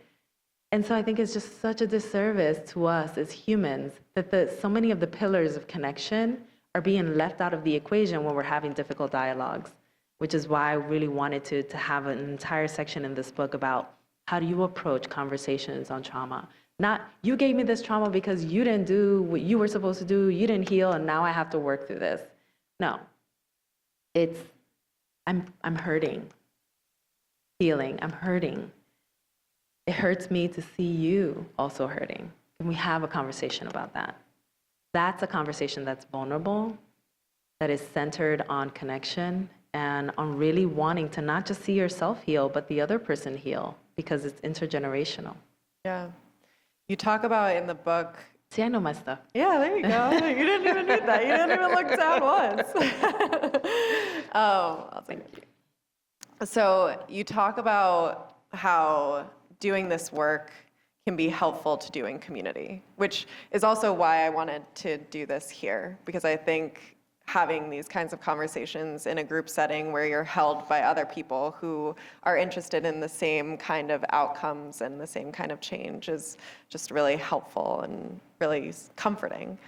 And so I think it's just such a disservice to us as humans that so many of the pillars of connection are being left out of the equation when we're having difficult dialogues, which is why I really wanted to have an entire section in this book about how do you approach conversations on trauma. Not, you gave me this trauma because you didn't do what you were supposed to do, you didn't heal, and now I have to work through this. No, it's, I'm hurting, feeling, I'm hurting. It hurts me to see you also hurting. Can we have a conversation about that? That's a conversation that's vulnerable, that is centered on connection and on really wanting to not just see yourself heal, but the other person heal, because it's intergenerational. Yeah. You talk about in the book. See, I know my stuff. Yeah, there you go. You didn't even need that. You didn't even look down once. I'll thank you. So you talk about how doing this work can be helpful to doing community, which is also why I wanted to do this here, because I think having these kinds of conversations in a group setting where you're held by other people who are interested in the same kind of outcomes and the same kind of change is just really helpful and really comforting.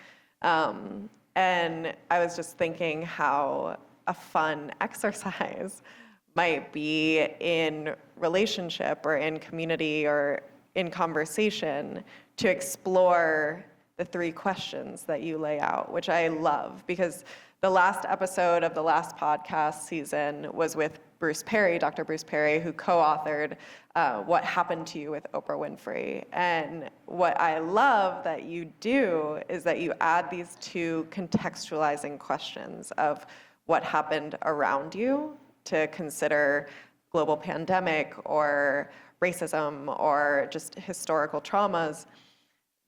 And I was just thinking how a fun exercise might be in relationship or in community or in conversation to explore the 3 questions that you lay out, which I love, because the last episode of the last podcast season was with Bruce Perry, Dr. Bruce Perry, who co-authored What Happened to You with Oprah Winfrey. And what I love that you do is that you add these 2 contextualizing questions of what happened around you to consider global pandemic or racism or just historical traumas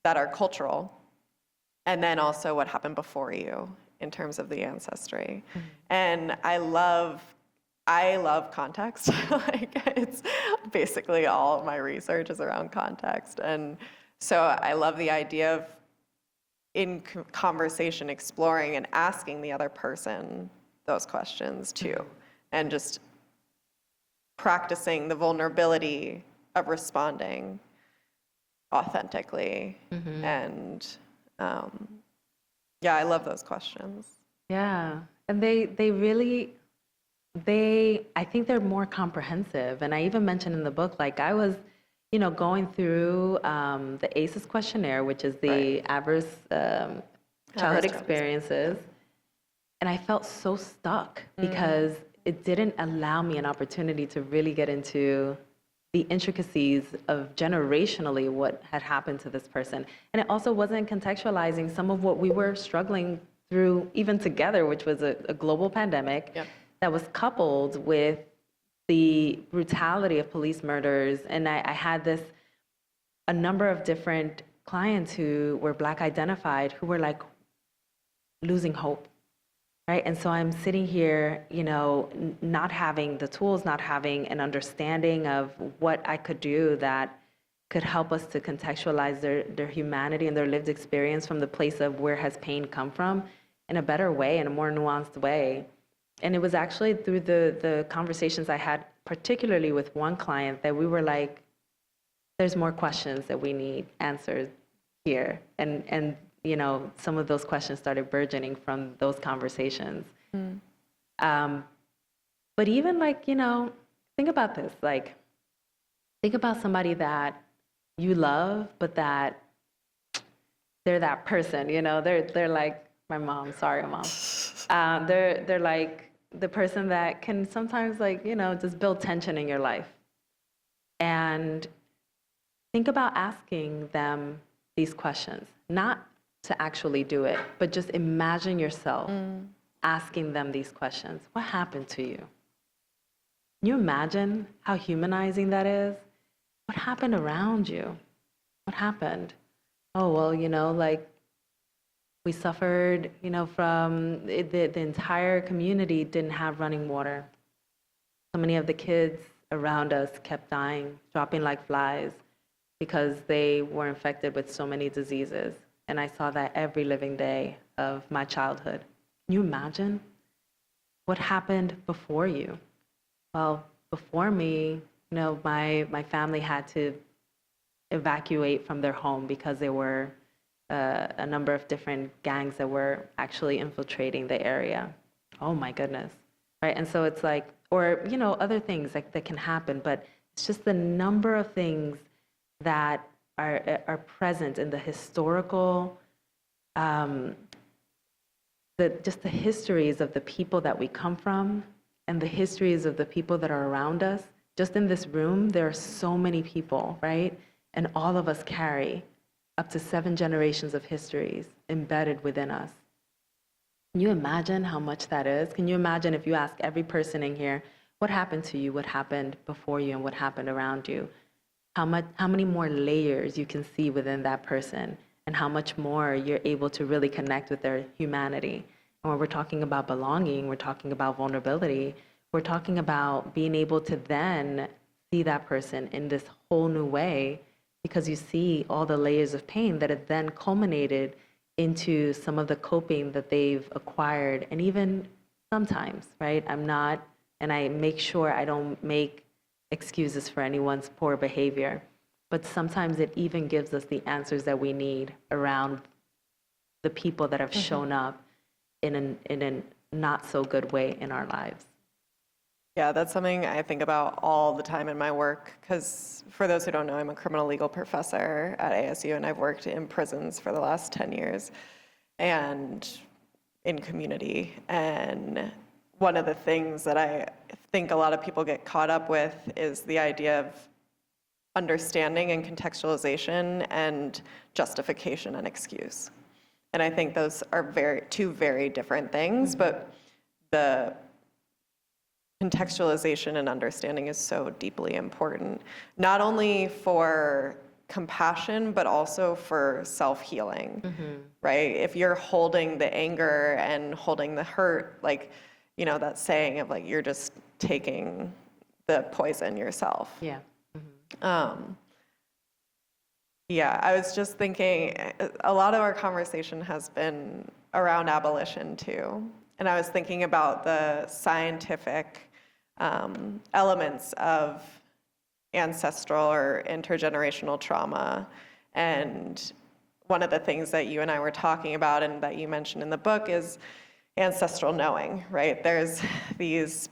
that are cultural, and then also what happened before you in terms of the ancestry. Mm-hmm. And I love context. Like, it's basically all of my research is around context. And so I love the idea of in conversation exploring and asking the other person those questions too, and just practicing the vulnerability of responding authentically. Mm-hmm. And yeah, I love those questions. Yeah, and they really, I think they're more comprehensive. And I even mentioned in the book, like I was, going through the ACEs questionnaire, which is the Adverse Childhood Experiences. And I felt so stuck because it didn't allow me an opportunity to really get into the intricacies of generationally what had happened to this person. And it also wasn't contextualizing some of what we were struggling through even together, which was a global pandemic that was coupled with the brutality of police murders. And I had a number of different clients who were Black identified who were like losing hope. Right, and so I'm sitting here, not having the tools, not having an understanding of what I could do that could help us to contextualize their humanity and their lived experience from the place of where has pain come from in a better way, in a more nuanced way. And it was actually through the conversations I had, particularly with one client, that we were like, there's more questions that we need answered here. And some of those questions started burgeoning from those conversations. But even think about this, think about somebody that you love, but that they're that person, they're like my mom, sorry, mom. They're like the person that can sometimes just build tension in your life. And think about asking them these questions, not to actually do it, but just imagine yourself asking them these questions. What happened to you? Can you imagine how humanizing that is? What happened around you? What happened? Oh, well, we suffered, from the entire community didn't have running water. So many of the kids around us kept dying, dropping like flies because they were infected with so many diseases. And I saw that every living day of my childhood. Can you imagine what happened before you? Well, before me, my family had to evacuate from their home because there were a number of different gangs that were actually infiltrating the area. Oh my goodness, right? And so it's like, or other things that can happen, but it's just the number of things that are present in the historical, just the histories of the people that we come from and the histories of the people that are around us. Just in this room, there are so many people, right? And all of us carry up to 7 generations of histories embedded within us. Can you imagine how much that is? Can you imagine if you ask every person in here, what happened to you, what happened before you, and what happened around you? How many more layers you can see within that person, and how much more you're able to really connect with their humanity. And when we're talking about belonging, we're talking about vulnerability, we're talking about being able to then see that person in this whole new way, because you see all the layers of pain that have then culminated into some of the coping that they've acquired. And even sometimes, right, and I make sure I don't make excuses for anyone's poor behavior, but sometimes it even gives us the answers that we need around the people that have shown up in a not so good way in our lives. Yeah, that's something I think about all the time in my work, because for those who don't know, I'm a criminal legal professor at ASU, and I've worked in prisons for the last 10 years and in community. And one of the things that I think a lot of people get caught up with is the idea of understanding and contextualization and justification and excuse. And I think those are two very different things, but the contextualization and understanding is so deeply important, not only for compassion, but also for self-healing, right? If you're holding the anger and holding the hurt, like, you know, that saying of like, you're just taking the poison yourself. Yeah. Yeah, I was just thinking, a lot of our conversation has been around abolition too. And I was thinking about the scientific elements of ancestral or intergenerational trauma. And one of the things that you and I were talking about and that you mentioned in the book is ancestral knowing, right? There's these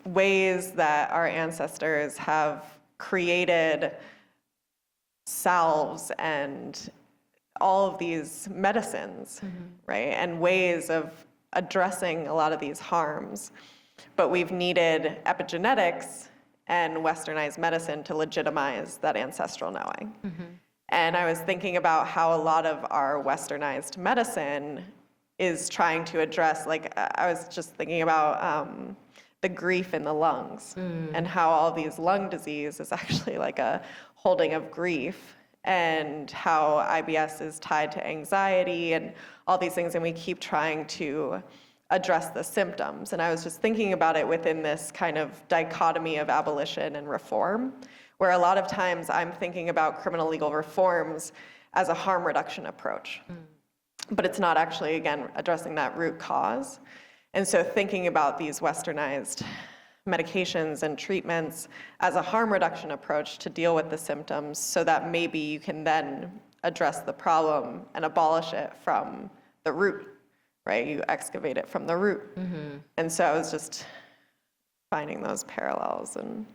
ways that our ancestors have created salves and all of these medicines, right? And ways of addressing a lot of these harms. But we've needed epigenetics and westernized medicine to legitimize that ancestral knowing. And I was thinking about how a lot of our westernized medicine is trying to address, like, I was just thinking about the grief in the lungs and how all these lung disease is actually like a holding of grief, and how IBS is tied to anxiety and all these things, and we keep trying to address the symptoms. And I was just thinking about it within this kind of dichotomy of abolition and reform, where a lot of times I'm thinking about criminal legal reforms as a harm reduction approach. But it's not actually, again, addressing that root cause. And so thinking about these westernized medications and treatments as a harm reduction approach to deal with the symptoms, so that maybe you can then address the problem and abolish it from the root, right? You excavate it from the root. And so I was just finding those parallels. And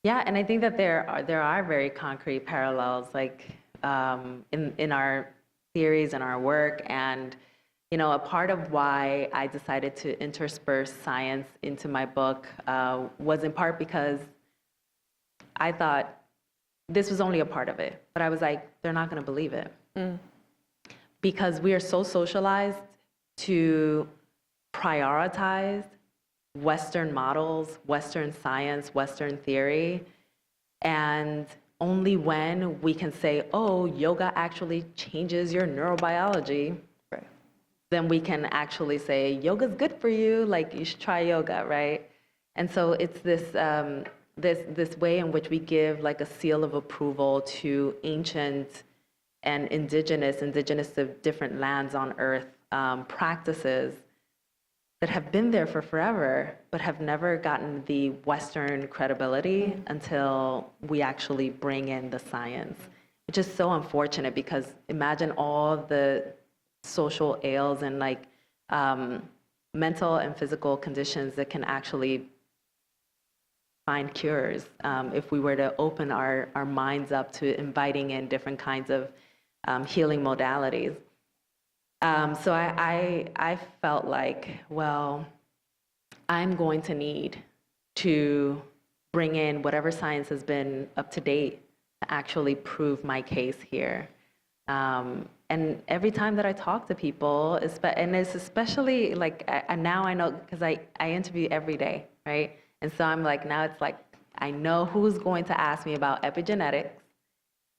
Yeah, and I think that there are very concrete parallels, like in our theories and our work. And you know, a part of why I decided to intersperse science into my book was in part because I thought this was only a part of it, but I was like, they're not going to believe it. Because we are so socialized to prioritize Western models, Western science, Western theory, and only when we can say, oh, yoga actually changes your neurobiology, then we can actually say, yoga's good for you, like you should try yoga, right? And so it's this, this way in which we give like a seal of approval to ancient and indigenous of different lands on earth practices that have been there for forever, but have never gotten the Western credibility until we actually bring in the science, which is so unfortunate, because imagine all the social ails and like mental and physical conditions that can actually find cures if we were to open our minds up to inviting in different kinds of healing modalities. So I felt like, well, I'm going to need to bring in whatever science has been up to date to actually prove my case here. And every time that I talk to people, and it's especially like, and now I know, because I interview every day, right? And so I'm like, now it's like, I know who's going to ask me about epigenetics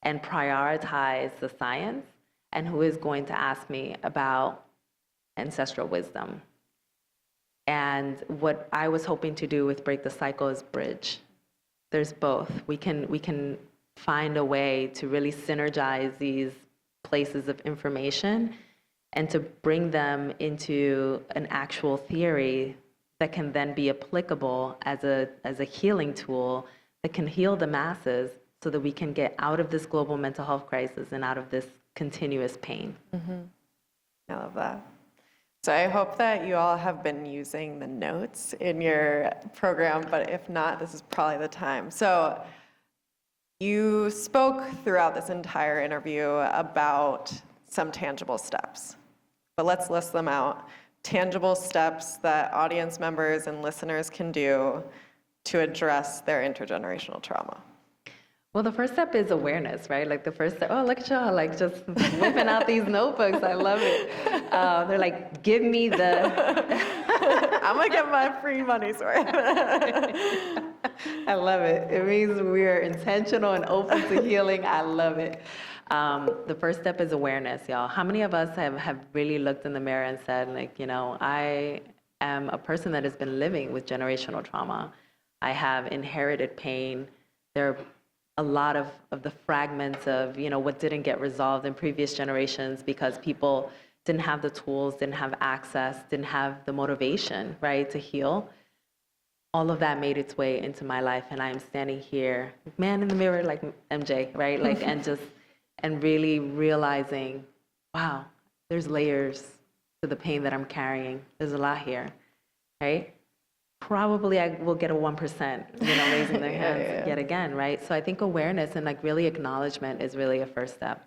and prioritize the science, and who is going to ask me about ancestral wisdom. And what I was hoping to do with Break the Cycle is bridge. There's both. We can find a way to really synergize these places of information and to bring them into an actual theory that can then be applicable as a healing tool that can heal the masses so that we can get out of this global mental health crisis and out of this continuous pain. I love that. So I hope that you all have been using the notes in your program, but if not, this is probably the time. So you spoke throughout this entire interview about some tangible steps, but let's list them out. Tangible steps that audience members and listeners can do to address their intergenerational trauma. Well, the first step is awareness, right? Like the first step, oh, look at y'all, like just whipping out these notebooks. I love it. They're like, give me the... I'm gonna get my free money's worth. I love it. It means we are intentional and open to healing. I love it. The first step is awareness, y'all. How many of us have really looked in the mirror and said, like, you know, I am a person that has been living with generational trauma. I have inherited pain. There are a lot of the fragments of, you know, what didn't get resolved in previous generations because people didn't have the tools, didn't have access, didn't have the motivation, right, to heal. All of that made its way into my life, and I'm standing here, man in the mirror, like MJ, right, like, and really realizing, wow, there's layers to the pain that I'm carrying. There's a lot here, right? Probably I will get a 1%, you know, raising their hands yet again, right? So I think awareness and like really acknowledgement is really a first step.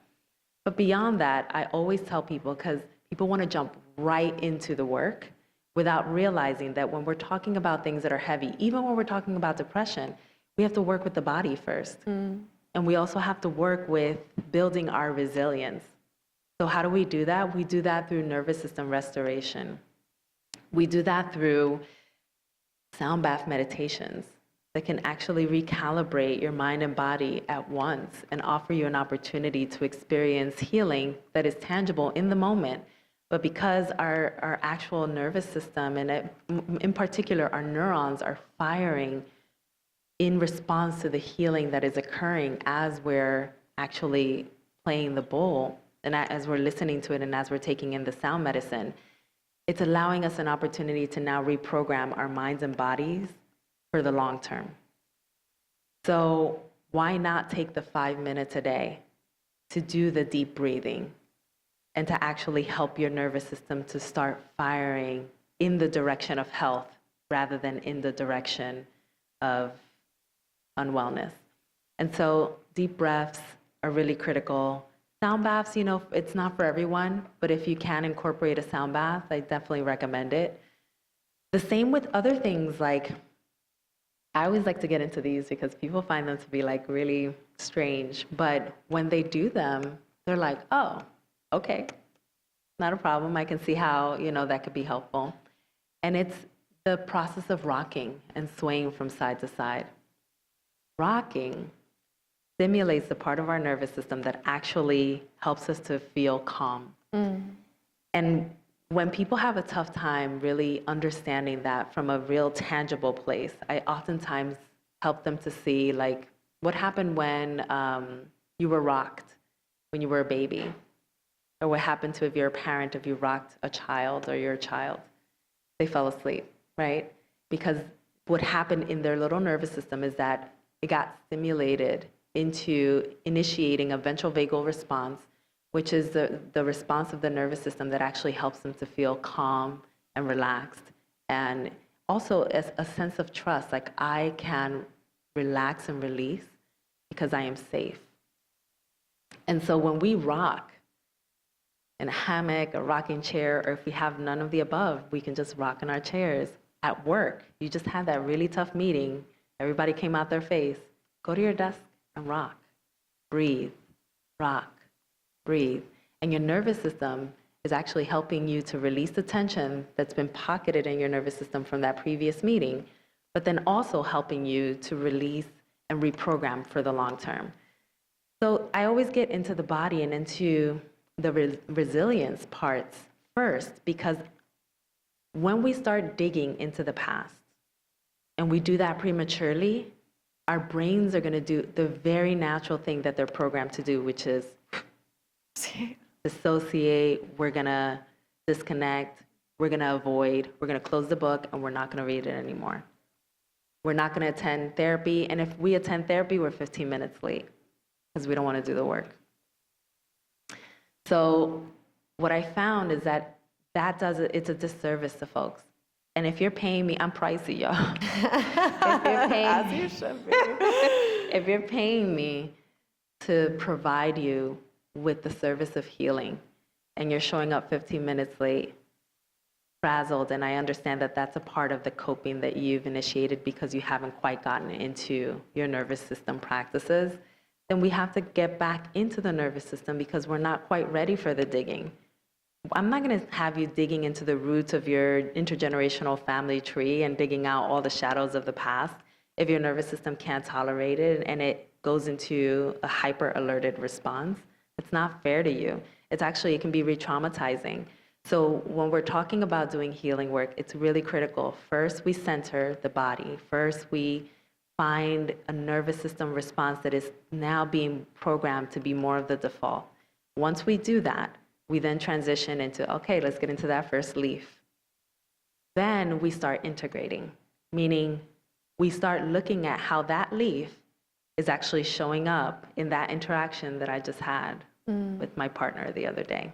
But beyond that, I always tell people, because people want to jump right into the work without realizing that when we're talking about things that are heavy, even when we're talking about depression, we have to work with the body first. And we also have to work with building our resilience. So how do we do that? We do that through nervous system restoration. We do that through Soundbath meditations that can actually recalibrate your mind and body at once and offer you an opportunity to experience healing that is tangible in the moment. But because our actual nervous system, and in particular our neurons, are firing in response to the healing that is occurring as we're actually playing the bowl, and as we're listening to it and as we're taking in the sound medicine, it's allowing us an opportunity to now reprogram our minds and bodies for the long term. So why not take the 5 minutes a day to do the deep breathing and to actually help your nervous system to start firing in the direction of health rather than in the direction of unwellness? And so deep breaths are really critical. Sound baths, you know, it's not for everyone, but if you can incorporate a sound bath, I definitely recommend it. The same with other things, like, I always like to get into these because people find them to be like really strange, but when they do them, they're like, oh, okay, not a problem. I can see how, you know, that could be helpful. And it's the process of rocking and swaying from side to side. Rocking stimulates the part of our nervous system that actually helps us to feel calm. And when people have a tough time really understanding that from a real tangible place, I oftentimes help them to see, like, what happened when you were rocked when you were a baby, or what happened to if you're a parent, if you rocked a child or you're a child. They fell asleep, right? Because what happened in their little nervous system is that it got stimulated into initiating a ventral vagal response, which is the response of the nervous system that actually helps them to feel calm and relaxed. And also a sense of trust, like I can relax and release because I am safe. And so when we rock in a hammock, a rocking chair, or if we have none of the above, we can just rock in our chairs. At work, you just had that really tough meeting, everybody came out their face, go to your desk and rock, breathe, rock, breathe. And your nervous system is actually helping you to release the tension that's been pocketed in your nervous system from that previous meeting, but then also helping you to release and reprogram for the long term. So I always get into the body and into the resilience parts first, because when we start digging into the past and we do that prematurely, our brains are going to do the very natural thing that they're programmed to do, which is Dissociate, we're gonna disconnect, we're gonna avoid, we're gonna close the book, and we're not gonna read it anymore. We're not gonna attend therapy, and if we attend therapy, we're 15 minutes late because we don't wanna do the work. So what I found is that it's a disservice to folks. And if you're paying me, I'm pricey, y'all. As you should be. If you're paying me to provide you with the service of healing, and you're showing up 15 minutes late, frazzled, and I understand that that's a part of the coping that you've initiated because you haven't quite gotten into your nervous system practices, then we have to get back into the nervous system because we're not quite ready for the digging. I'm not going to have you digging into the roots of your intergenerational family tree and digging out all the shadows of the past if your nervous system can't tolerate it and it goes into a hyper-alerted response. It's not fair to you. It can be re-traumatizing. So when we're talking about doing healing work, it's really critical. First, we center the body. First, we find a nervous system response that is now being programmed to be more of the default. Once we do that, we then transition into, okay, let's get into that first leaf. Then we start integrating, meaning we start looking at how that leaf is actually showing up in that interaction that I just had with my partner the other day.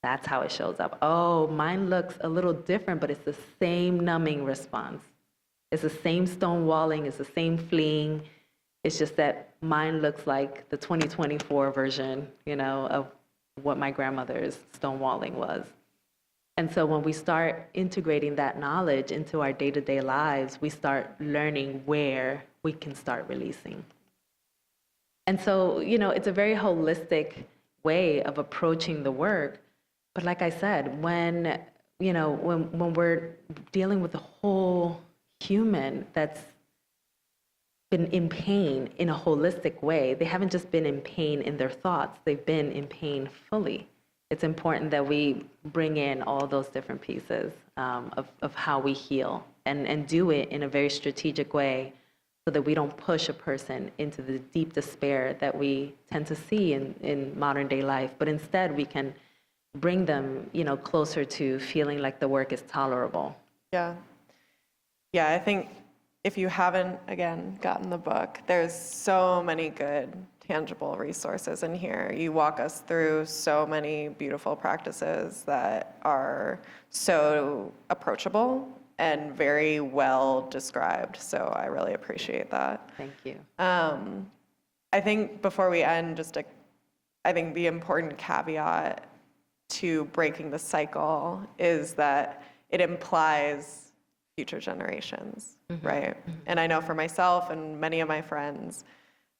That's how it shows up. Oh, mine looks a little different, but it's the same numbing response. It's the same stonewalling, it's the same fleeing. It's just that mine looks like the 2024 version, of what my grandmother's stonewalling was. And so when we start integrating that knowledge into our day-to-day lives, we start learning where we can start releasing. And so, it's a very holistic way of approaching the work. But like I said, when we're dealing with a whole human that's been in pain in a holistic way, they haven't just been in pain in their thoughts, they've been in pain fully. It's important that we bring in all those different pieces of how we heal and do it in a very strategic way so that we don't push a person into the deep despair that we tend to see in modern day life, but instead we can bring them, closer to feeling like the work is tolerable. Yeah, I think if you haven't, again, gotten the book, there's so many good, tangible resources in here. You walk us through so many beautiful practices that are so approachable and very well described. So I really appreciate that. Thank you. I think before we end, I think the important caveat to breaking the cycle is that it implies future generations, right? And I know for myself and many of my friends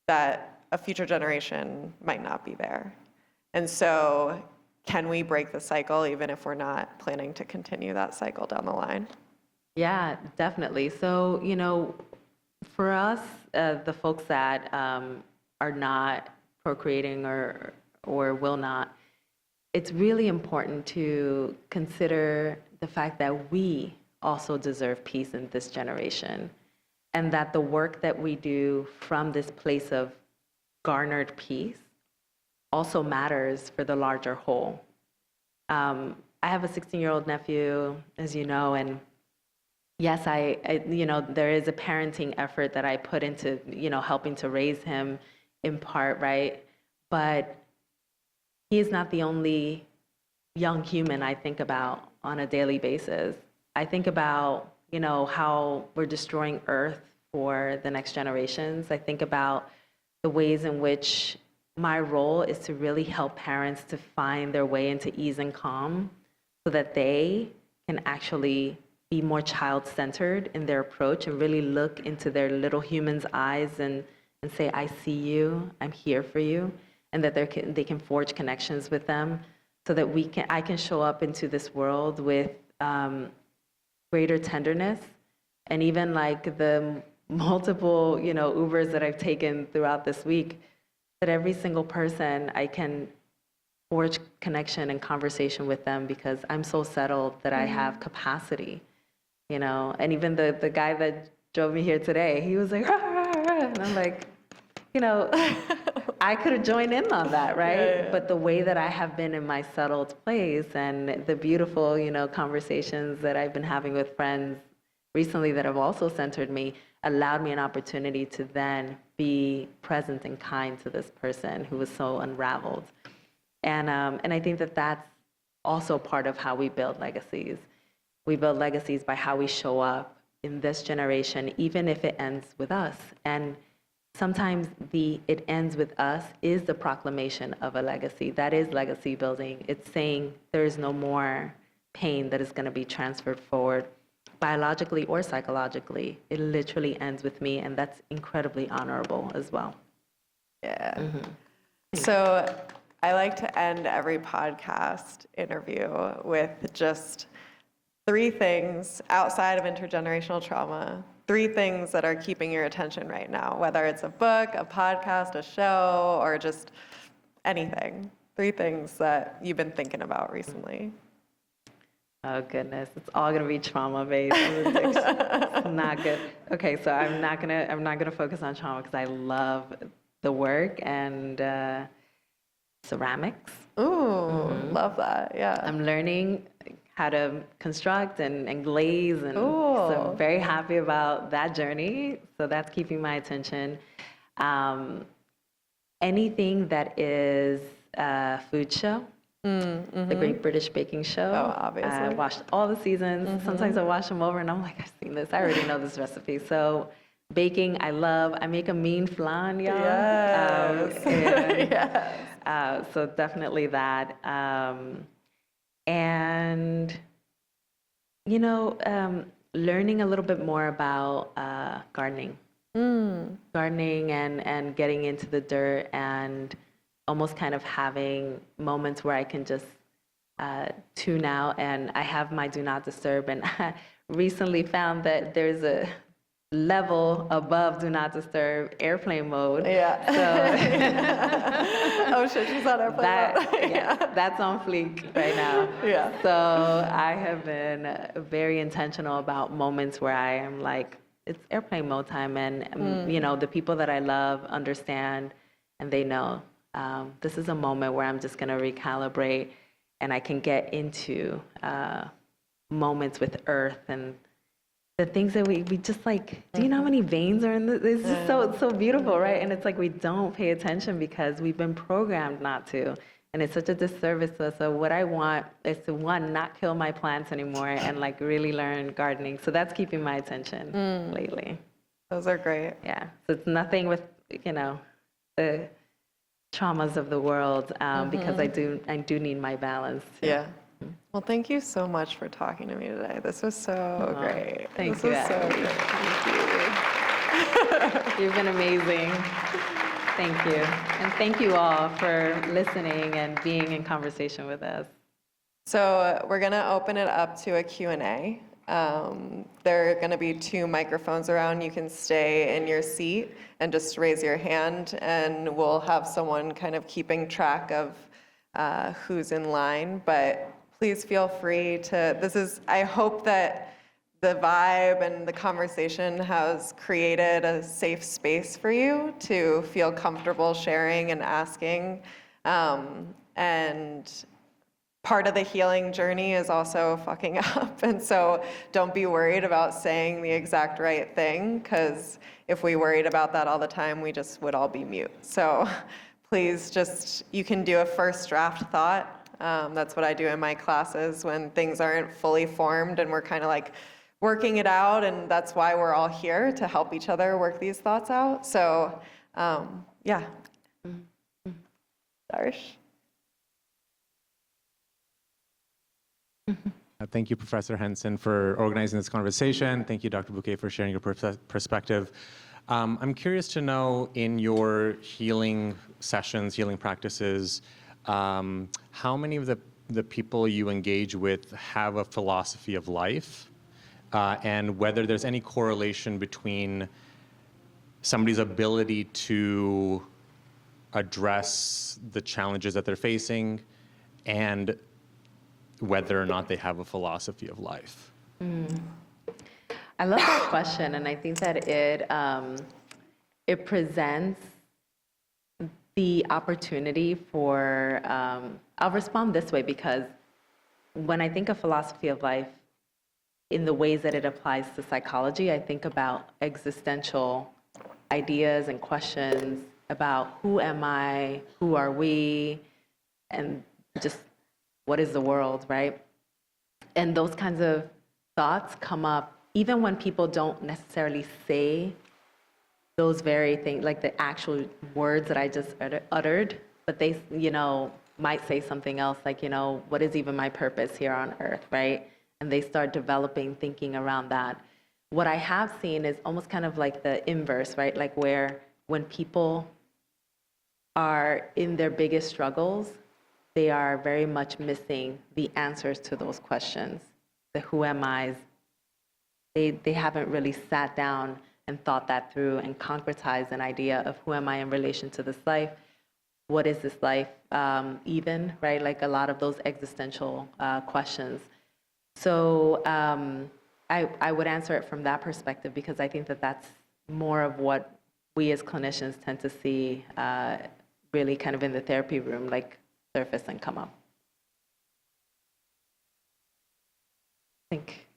that a future generation might not be there. And so can we break the cycle even if we're not planning to continue that cycle down the line? Yeah, definitely. So, for us, the folks that are not procreating or will not, it's really important to consider the fact that we also deserve peace in this generation, and that the work that we do from this place of garnered peace also matters for the larger whole. I have a 16-year-old nephew, as you know, and yes, I there is a parenting effort that I put into, helping to raise him in part, right? But he is not the only young human I think about on a daily basis. I think about, how we're destroying Earth for the next generations. I think about the ways in which my role is to really help parents to find their way into ease and calm so that they can actually be more child-centered in their approach and really look into their little human's eyes and say, I see you, I'm here for you, and that they can forge connections with them so that I can show up into this world with greater tenderness. And even like the multiple, Ubers that I've taken throughout this week, that every single person I can forge connection and conversation with them because I'm so settled that I have capacity, And even the guy that drove me here today, he was like, rah, rah, rah. And I'm like, I could have joined in on that, right? Yeah. But the way that I have been in my settled place and the beautiful, conversations that I've been having with friends recently that have also centered me allowed me an opportunity to then be present and kind to this person who was so unraveled. And I think that that's also part of how we build legacies. We build legacies by how we show up in this generation, even if it ends with us. And sometimes it ends with us is the proclamation of a legacy. That is legacy building. It's saying there is no more pain that is going to be transferred forward biologically or psychologically. It literally ends with me, and that's incredibly honorable as well. Yeah. So I like to end every podcast interview with just 3 things outside of intergenerational trauma, 3 things that are keeping your attention right now, whether it's a book, a podcast, a show, or just anything. 3 things that you've been thinking about recently. Oh goodness, it's all gonna be trauma-based. It's not good. Okay, so I'm not gonna focus on trauma because I love the work and ceramics. Ooh, love that. Yeah. I'm learning how to construct and glaze, and so I'm very happy about that journey. So that's keeping my attention. Anything that is a food show, the Great British Baking Show. Oh, obviously. I watched all the seasons. Sometimes I watch them over and I'm like, I've seen this. I already know this recipe. So baking, I love. I make a mean flan, y'all. Yes. So definitely that. And, learning a little bit more about gardening. Gardening and getting into the dirt and almost kind of having moments where I can just tune out. And I have my do not disturb. And I recently found that there's a level above do not disturb airplane mode. Yeah. So oh shit, she's on airplane mode. That's on fleek right now. Yeah. So I have been very intentional about moments where I am like, it's airplane mode time, and the people that I love understand, and they know this is a moment where I'm just going to recalibrate, and I can get into moments with earth and the things that we just like. Do you know how many veins are in this? It's just so beautiful, right? And it's like we don't pay attention because we've been programmed not to. And it's such a disservice to us. So what I want is to, one, not kill my plants anymore and like really learn gardening. So that's keeping my attention lately. Those are great. Yeah. So it's nothing with, the traumas of the world because I do need my balance too. Yeah. Well, thank you so much for talking to me today. This was so great. Thank this you. was so good. Thank you. You've been amazing. Thank you. And thank you all for listening and being in conversation with us. So we're going to open it up to a Q&A. There are going to be 2 microphones around. You can stay in your seat and just raise your hand, and we'll have someone kind of keeping track of who's in line. But please feel free to, I hope that the vibe and the conversation has created a safe space for you to feel comfortable sharing and asking. And part of the healing journey is also fucking up. And so don't be worried about saying the exact right thing, because if we worried about that all the time, we just would all be mute. So please you can do a first draft thought. That's what I do in my classes when things aren't fully formed and we're kind of like working it out. And that's why we're all here, to help each other work these thoughts out. So yeah. Darsh. Thank you, Professor Henson, for organizing this conversation. Thank you, Dr. Buqué, for sharing your perspective. I'm curious to know, in your healing sessions, healing practices, how many of the people you engage with have a philosophy of life, and whether there's any correlation between somebody's ability to address the challenges that they're facing and whether or not they have a philosophy of life. I love that question, and I think that it presents the opportunity for, I'll respond this way because when I think of philosophy of life in the ways that it applies to psychology, I think about existential ideas and questions about who am I, who are we, and just what is the world, right? And those kinds of thoughts come up even when people don't necessarily say those very things, like the actual words that I just uttered, but they, might say something else like, what is even my purpose here on earth, right? And they start developing thinking around that. What I have seen is almost kind of like the inverse, right? Like where when people are in their biggest struggles, they are very much missing the answers to those questions, the who am I's. They haven't really sat down and thought that through and concretized an idea of who am I in relation to this life? What is this life even, right? Like a lot of those existential questions. So I would answer it from that perspective because I think that that's more of what we as clinicians tend to see really kind of in the therapy room, like surface and come up. I think.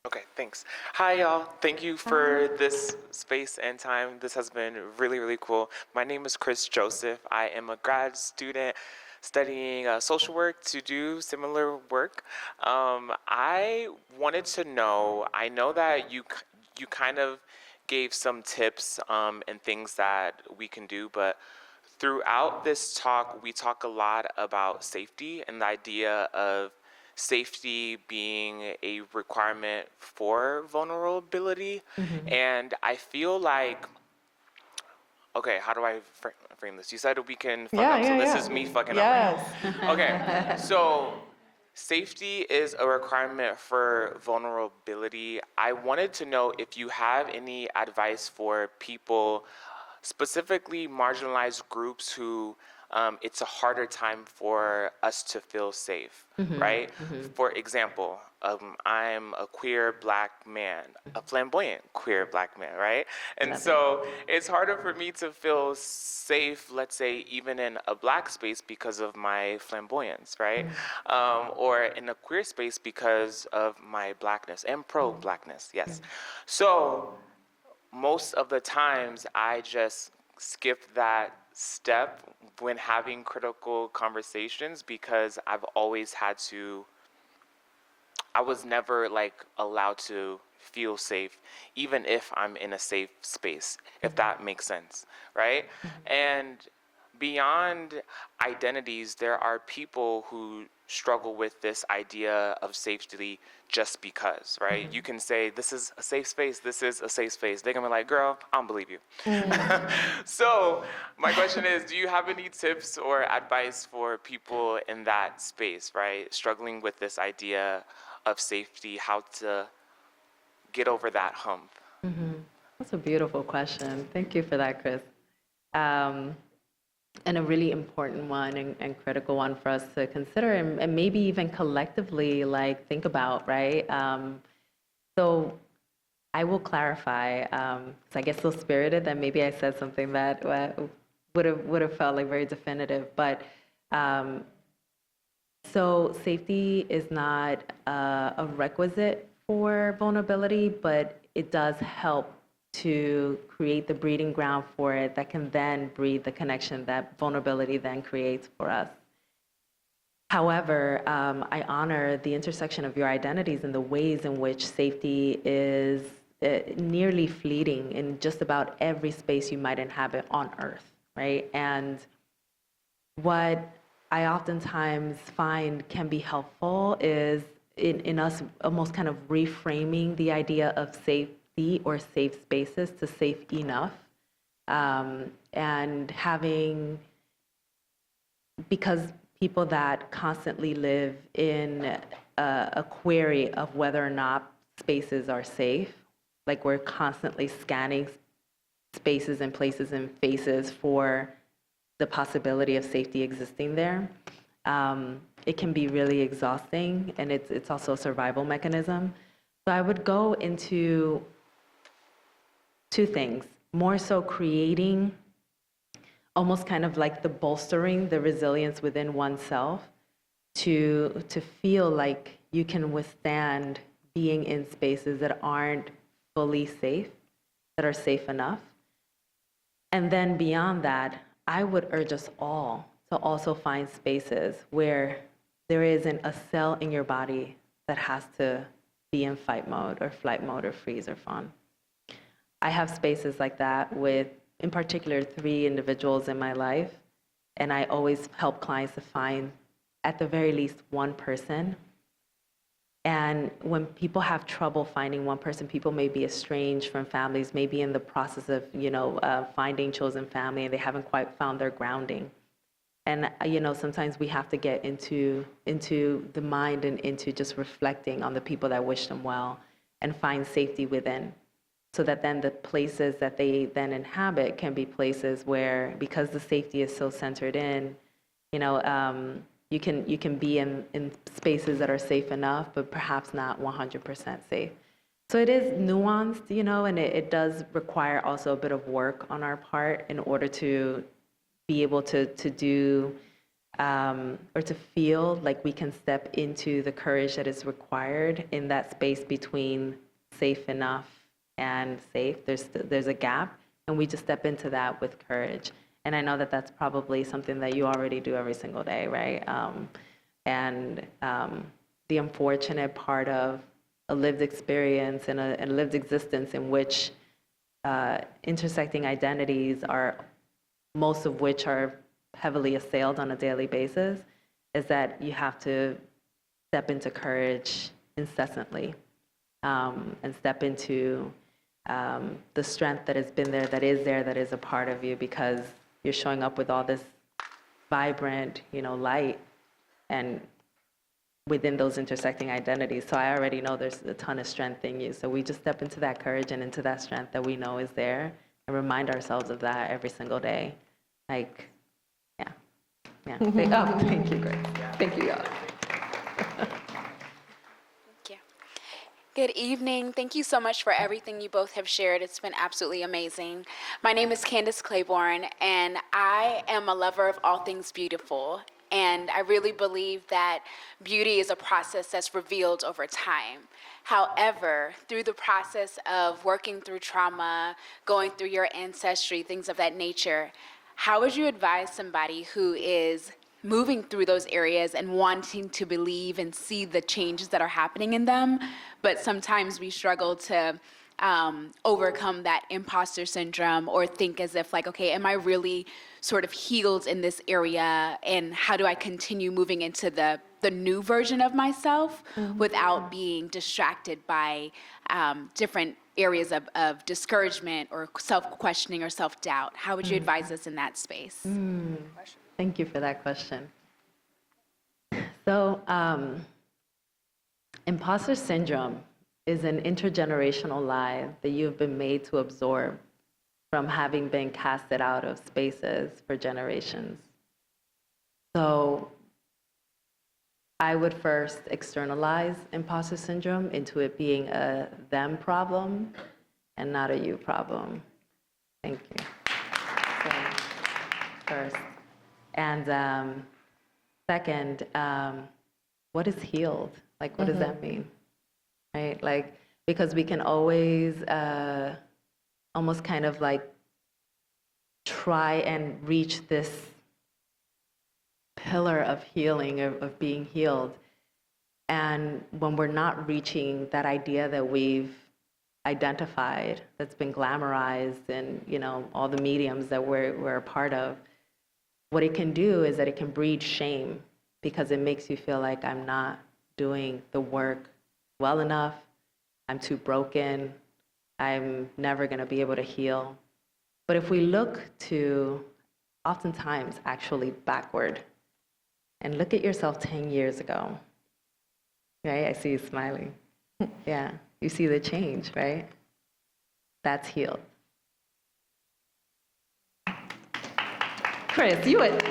Okay, thanks. Hi, y'all. Thank you for this space and time. This has been really, really cool. My name is Chris Joseph. I am a grad student studying social work to do similar work. I wanted to know, I know that you kind of gave some tips and things that we can do, but throughout this talk, we talk a lot about safety and the idea of safety being a requirement for vulnerability. And I feel like, okay, how do I frame this? You said we can fuck up, so this is me fucking up right now. Okay, so safety is a requirement for vulnerability. I wanted to know if you have any advice for people, specifically marginalized groups who it's a harder time for us to feel safe, right? For example, I'm a queer Black man, a flamboyant queer Black man, right? And so it's harder for me to feel safe, let's say, even in a Black space because of my flamboyance, right? Or in a queer space because of my Blackness and pro-Blackness, yes. So most of the times I just skip that step when having critical conversations because I've always had to, I was never like allowed to feel safe, even if I'm in a safe space, if that makes sense, right? And beyond identities, there are people who struggle with this idea of safety just because, right? You can say, this is a safe space, this is a safe space. They're gonna be like, girl, I don't believe you. So my question is, do you have any tips or advice for people in that space, right? Struggling with this idea of safety, how to get over that hump? That's a beautiful question. Thank you for that, Chris. And a really important one and critical one for us to consider and maybe even collectively like think about, right? So I will clarify, so I get so spirited that maybe I said something that would have felt like very definitive, but so safety is not a requisite for vulnerability, but it does help to create the breeding ground for it that can then breed the connection that vulnerability then creates for us. However, I honor the intersection of your identities and the ways in which safety is nearly fleeting in just about every space you might inhabit on Earth, right? And what I oftentimes find can be helpful is in us almost kind of reframing the idea of safety or safe spaces to safe enough, and having, because people that constantly live in a query of whether or not spaces are safe, like we're constantly scanning spaces and places and faces for the possibility of safety existing there, it can be really exhausting, and it's also a survival mechanism. So I would go into two things, more so creating almost kind of like the bolstering the resilience within oneself to feel like you can withstand being in spaces that aren't fully safe, that are safe enough. And then beyond that, I would urge us all to also find spaces where there isn't a cell in your body that has to be in fight mode or flight mode or freeze or fawn. I have spaces like that with, in particular, 3 individuals in my life, and I always help clients to find, at the very least, one person. And when people have trouble finding one person, people may be estranged from families, maybe in the process of, finding chosen family, and they haven't quite found their grounding. And, sometimes we have to get into the mind and into just reflecting on the people that wish them well and find safety within, so that then the places that they then inhabit can be places where, because the safety is so centered in, you can be in spaces that are safe enough, but perhaps not 100% safe. So it is nuanced, and it does require also a bit of work on our part in order to be able to do or to feel like we can step into the courage that is required in that space between safe enough and safe. There's a gap, and we just step into that with courage. And I know that that's probably something that you already do every single day, right? The unfortunate part of a lived experience and a lived existence in which intersecting identities are, most of which are heavily assailed on a daily basis, is that you have to step into courage incessantly and step into the strength that has been there, that is a part of you, because you're showing up with all this vibrant, light, and within those intersecting identities. So I already know there's a ton of strength in you. So we just step into that courage and into that strength that we know is there, and remind ourselves of that every single day. Like, yeah. Oh, thank you, Grace. Thank you, y'all. Good evening. Thank you so much for everything you both have shared. It's been absolutely amazing. My name is Candace Claiborne, and I am a lover of all things beautiful. And I really believe that beauty is a process that's revealed over time. However, through the process of working through trauma, going through your ancestry, things of that nature, how would you advise somebody who is moving through those areas and wanting to believe and see the changes that are happening in them, but sometimes we struggle to overcome that imposter syndrome, or think as if like, okay, am I really sort of healed in this area, and how do I continue moving into the new version of myself without being distracted by different areas of discouragement or self-questioning or self-doubt? How would you advise us in that space? Thank you for that question. So, imposter syndrome is an intergenerational lie that you've been made to absorb from having been casted out of spaces for generations. So, I would first externalize imposter syndrome into it being a them problem and not a you problem. Thank you. So, first. And second, what is healed? Like, what does that mean? Right? Like, because we can always almost kind of like try and reach this pillar of healing, of being healed. And when we're not reaching that idea that we've identified, that's been glamorized in, all the mediums that we're a part of, what it can do is that it can breed shame, because it makes you feel like I'm not doing the work well enough, I'm too broken, I'm never gonna be able to heal. But if we look to, oftentimes actually backward, and look at yourself 10 years ago, right? I see you smiling. Yeah, you see the change, right? That's healed. Chris, you would.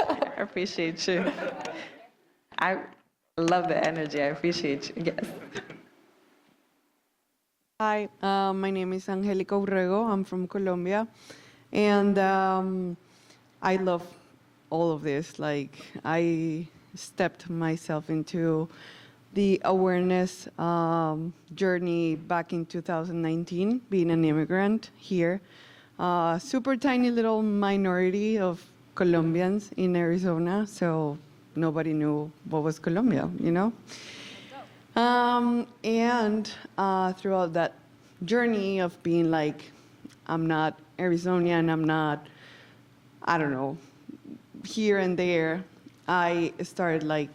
I appreciate you. I love the energy. I appreciate you. Yes. Hi, my name is Angélica Urrego. I'm from Colombia, and I love all of this. Like, I stepped myself into the awareness journey back in 2019, being an immigrant here. Super tiny little minority of Colombians in Arizona, so nobody knew what was Colombia, you know? And throughout that journey of being like, I'm not Arizonian, I'm not, I don't know, here and there, I started like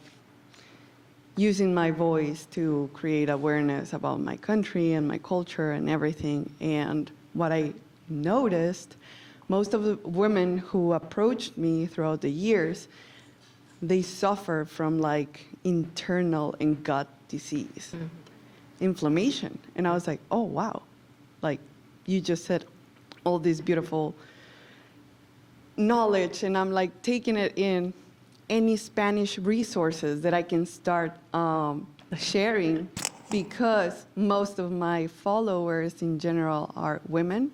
using my voice to create awareness about my country and my culture and everything. And what I noticed, most of the women who approached me throughout the years, they suffer from like internal and gut disease, inflammation. And I was like, oh, wow. Like, you just said all this beautiful knowledge, and I'm like taking it in any Spanish resources that I can start sharing, because most of my followers in general are women,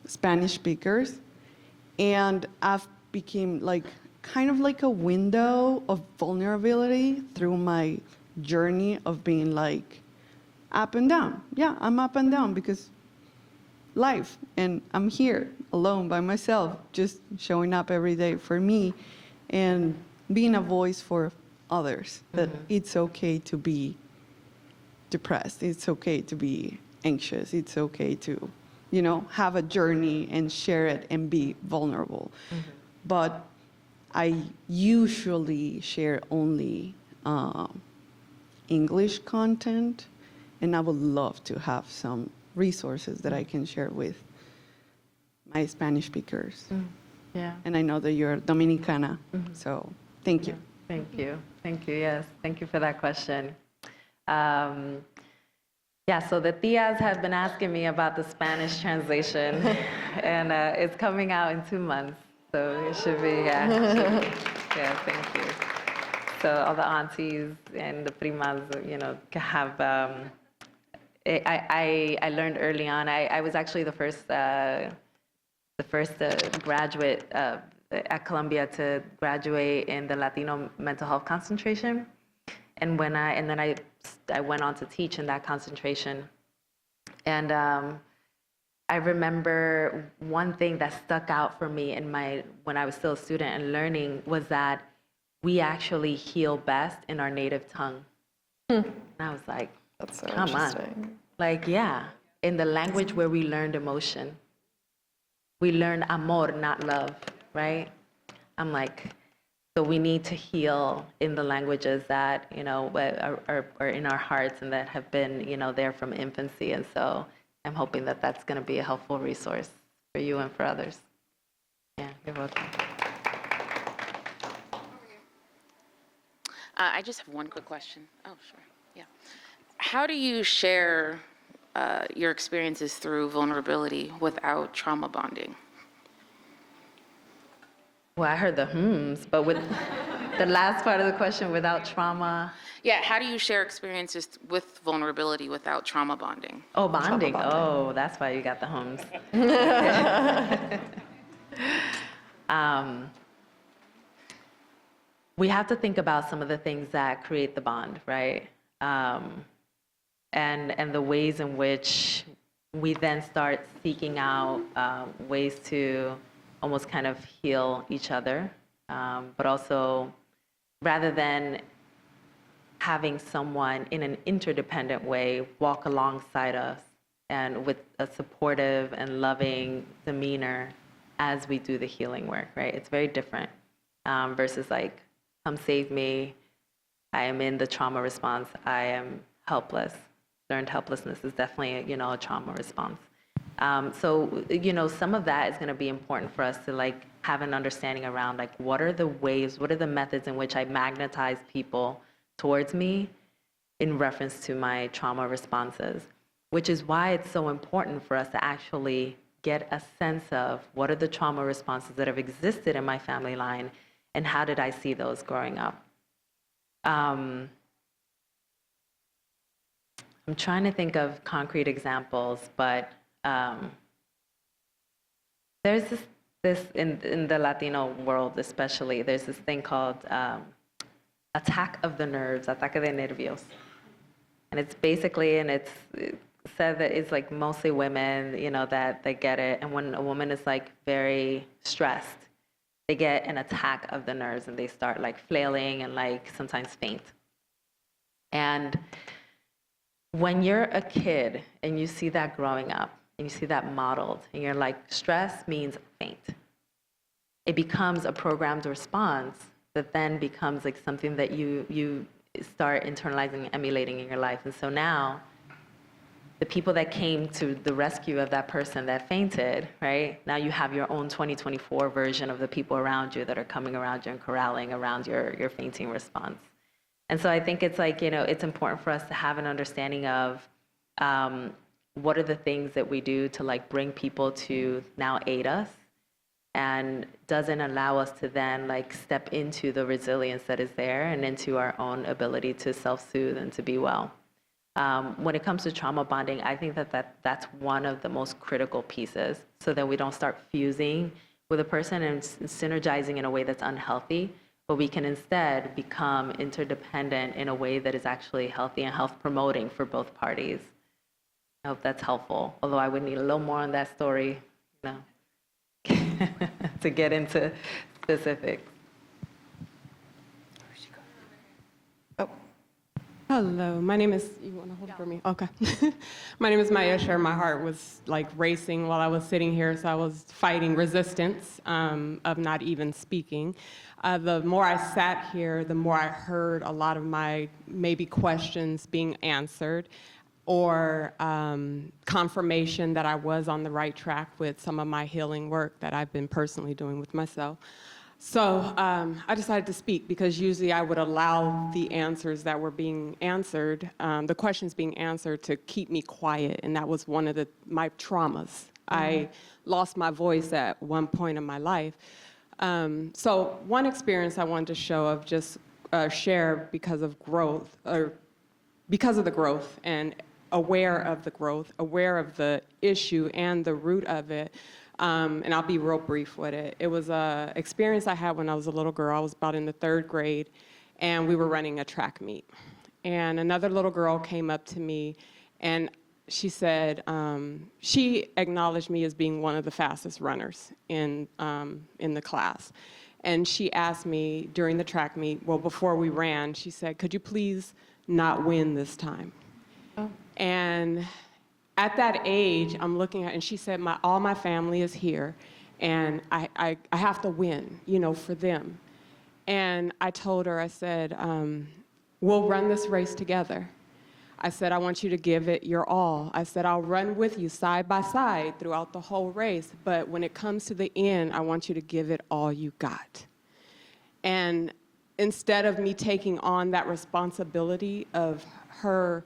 Spanish speakers, and I've become like kind of like a window of vulnerability through my journey of being like up and down. Yeah, I'm up and down because life, and I'm here alone by myself, just showing up every day for me and being a voice for others, that it's okay to be depressed, it's okay to be anxious, it's okay to, you know, have a journey and share it and be vulnerable. But I usually share only English content, and I would love to have some resources that I can share with my Spanish speakers. Yeah. And I know that you're Dominicana, so thank you. Thank you. Thank you. Yes. Thank you for that question. Yeah, so the tias have been asking me about the Spanish translation, and it's coming out in 2 months, so it should be, yeah, thank you. So all the aunties and the primas, you know, have, I learned early on, I was actually the first graduate at Columbia to graduate in the Latino mental health concentration. And then I went on to teach in that concentration. And I remember one thing that stuck out for me when I was still a student and learning was that we actually heal best in our native tongue. And I was like, That's so come interesting. on. Like, yeah, in the language where we learned emotion. We learned amor, not love, right? I'm like, so we need to heal in the languages that, you know, are in our hearts and that have been, you know, there from infancy. And so I'm hoping that that's going to be a helpful resource for you and for others. Yeah, you're welcome. I just have one quick question. Oh, sure. Yeah. How do you share your experiences through vulnerability without trauma bonding? Well, I heard the but with the last part of the question, without trauma. Yeah, how do you share experiences with vulnerability without trauma bonding? Oh, bonding. Oh, that's why you got the hums. We have to think about some of the things that create the bond, right? And the ways in which we then start seeking out ways to almost kind of heal each other, but also rather than having someone in an interdependent way walk alongside us and with a supportive and loving demeanor as we do the healing work, right? It's very different versus like, come save me, I am in the trauma response, I am helpless. Learned helplessness is definitely, you know, a trauma response. So, you know, some of that is going to be important for us to like have an understanding around like what are the ways, what are the methods in which I magnetize people towards me in reference to my trauma responses, which is why it's so important for us to actually get a sense of what are the trauma responses that have existed in my family line and how did I see those growing up. I'm I'm trying to think of concrete examples, but there's this in the Latino world especially, there's this thing called attack of the nerves, ataque de nervios. And it's basically, and it's said that it's like mostly women, you know, that they get it. And when a woman is like very stressed, they get an attack of the nerves and they start like flailing and like sometimes faint. And when you're a kid and you see that growing up and you see that modeled and you're like, stress means faint. It becomes a programmed response that then becomes like something that you start internalizing and emulating in your life. And so now, the people that came to the rescue of that person that fainted, right? Now you have your own 2024 version of the people around you that are coming around you and corralling around your fainting response. And so I think it's like, you know, it's important for us to have an understanding of what are the things that we do to like bring people to now aid us, and doesn't allow us to then like step into the resilience that is there and into our own ability to self-soothe and to be well. When it comes to trauma bonding, I think that's one of the most critical pieces, so that we don't start fusing with a person and synergizing in a way that's unhealthy, but we can instead become interdependent in a way that is actually healthy and health promoting for both parties. I hope that's helpful, although I would need a little more on that story, you know, to get into specifics. Oh. Hello, my name is, you want to hold it for me? Okay. My name is Mariel. My heart was like racing while I was sitting here, so I was fighting resistance of not even speaking. The more I sat here, the more I heard a lot of my maybe questions being answered, or confirmation that I was on the right track with some of my healing work that I've been personally doing with myself. So I decided to speak because usually I would allow the answers that were being answered, the questions being answered, to keep me quiet, and that was one of my traumas. I lost my voice at one point in my life. So one experience I wanted to show of just share because of growth, or because of the growth, and aware of the growth, aware of the issue and the root of it. And I'll be real brief with it. It was an experience I had when I was a little girl. I was about in the 3rd grade, and we were running a track meet. And another little girl came up to me, and she said, she acknowledged me as being one of the fastest runners in the class. And she asked me during the track meet, well, before we ran, she said, could you please not win this time? Oh. And at that age, I'm looking at, and she said, all my family is here, and I have to win, you know, for them. And I told her, I said, we'll run this race together. I said, I want you to give it your all. I said, I'll run with you side by side throughout the whole race, but when it comes to the end, I want you to give it all you got. And instead of me taking on that responsibility of her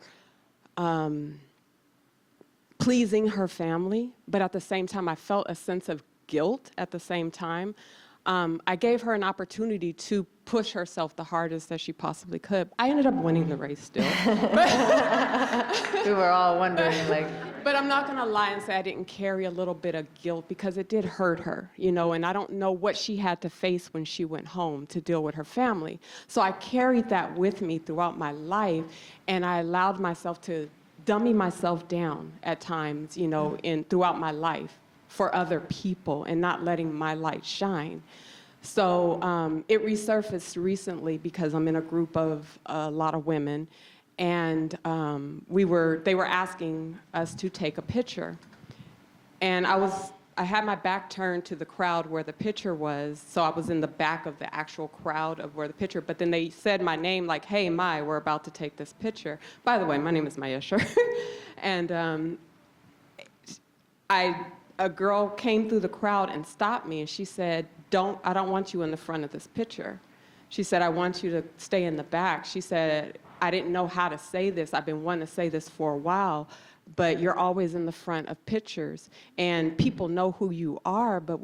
pleasing her family, but at the same time, I felt a sense of guilt at the same time. I gave her an opportunity to push herself the hardest that she possibly could. I ended up winning the race still. We were all wondering, like. But I'm not gonna lie and say I didn't carry a little bit of guilt, because it did hurt her, you know, and I don't know what she had to face when she went home to deal with her family. So I carried that with me throughout my life, and I allowed myself to dummy myself down at times, you know, throughout my life for other people and not letting my light shine. So it resurfaced recently because I'm in a group of a lot of women, and they were asking us to take a picture. And I had my back turned to the crowd where the picture was, so I was in the back of the actual crowd of where the picture, but then they said my name, like, hey, Mai, we're about to take this picture. By the way, my name is Maya, sure. And a girl came through the crowd and stopped me, and she said, I don't want you in the front of this picture. She said, I want you to stay in the back. She said, I didn't know how to say this. I've been wanting to say this for a while, but you're always in the front of pictures, and people know who you are, but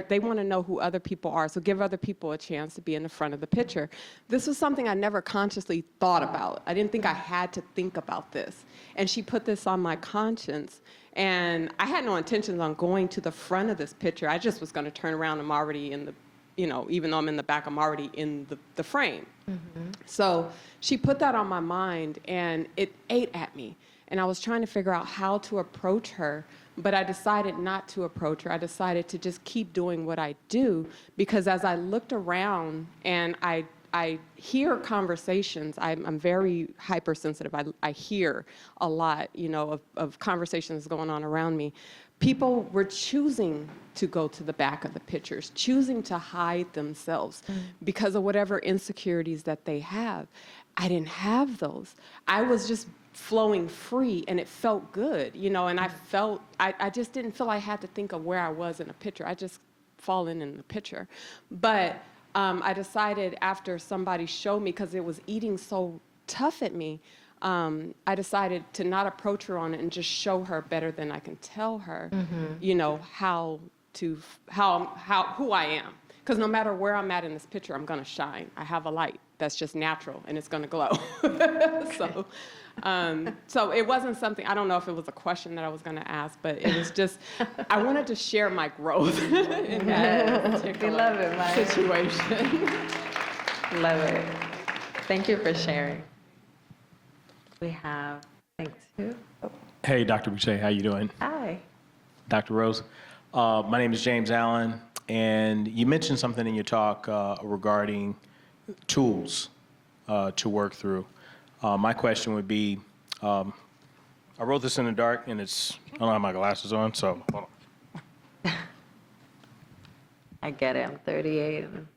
they want to know who other people are, so give other people a chance to be in the front of the picture. This was something I never consciously thought about. I didn't think I had to think about this, and she put this on my conscience, and I had no intentions on going to the front of this picture. I just was going to turn around. I'm already in the, even though I'm in the back, I'm already in the frame. Mm-hmm. So she put that on my mind, and it ate at me. And I was trying to figure out how to approach her, but I decided not to approach her. I decided to just keep doing what I do, because as I looked around and I hear conversations, I'm very hypersensitive. I hear a lot, of conversations going on around me. People were choosing to go to the back of the pictures, choosing to hide themselves because of whatever insecurities that they have. I didn't have those. I was just flowing free, and it felt good, and I just didn't feel I had to think of where I was in a picture. I just fallen in the picture. But I decided after somebody showed me, because it was eating so tough at me, I decided to not approach her on it and just show her better than I can tell her, who I am. Because no matter where I'm at in this picture, I'm going to shine. I have a light that's just natural, and it's going to glow. So it wasn't something, I don't know if it was a question that I was going to ask, but it was just, I wanted to share my growth in that particular situation. Love it. Thank you for sharing. We have, I think, two. Hey, Dr. Buqué, how you doing? Hi. Dr. Rose. My name is James Allen, and you mentioned something in your talk regarding tools to work through. My question would be, I wrote this in the dark, and I don't have my glasses on, so hold on. I get it. I'm 38. And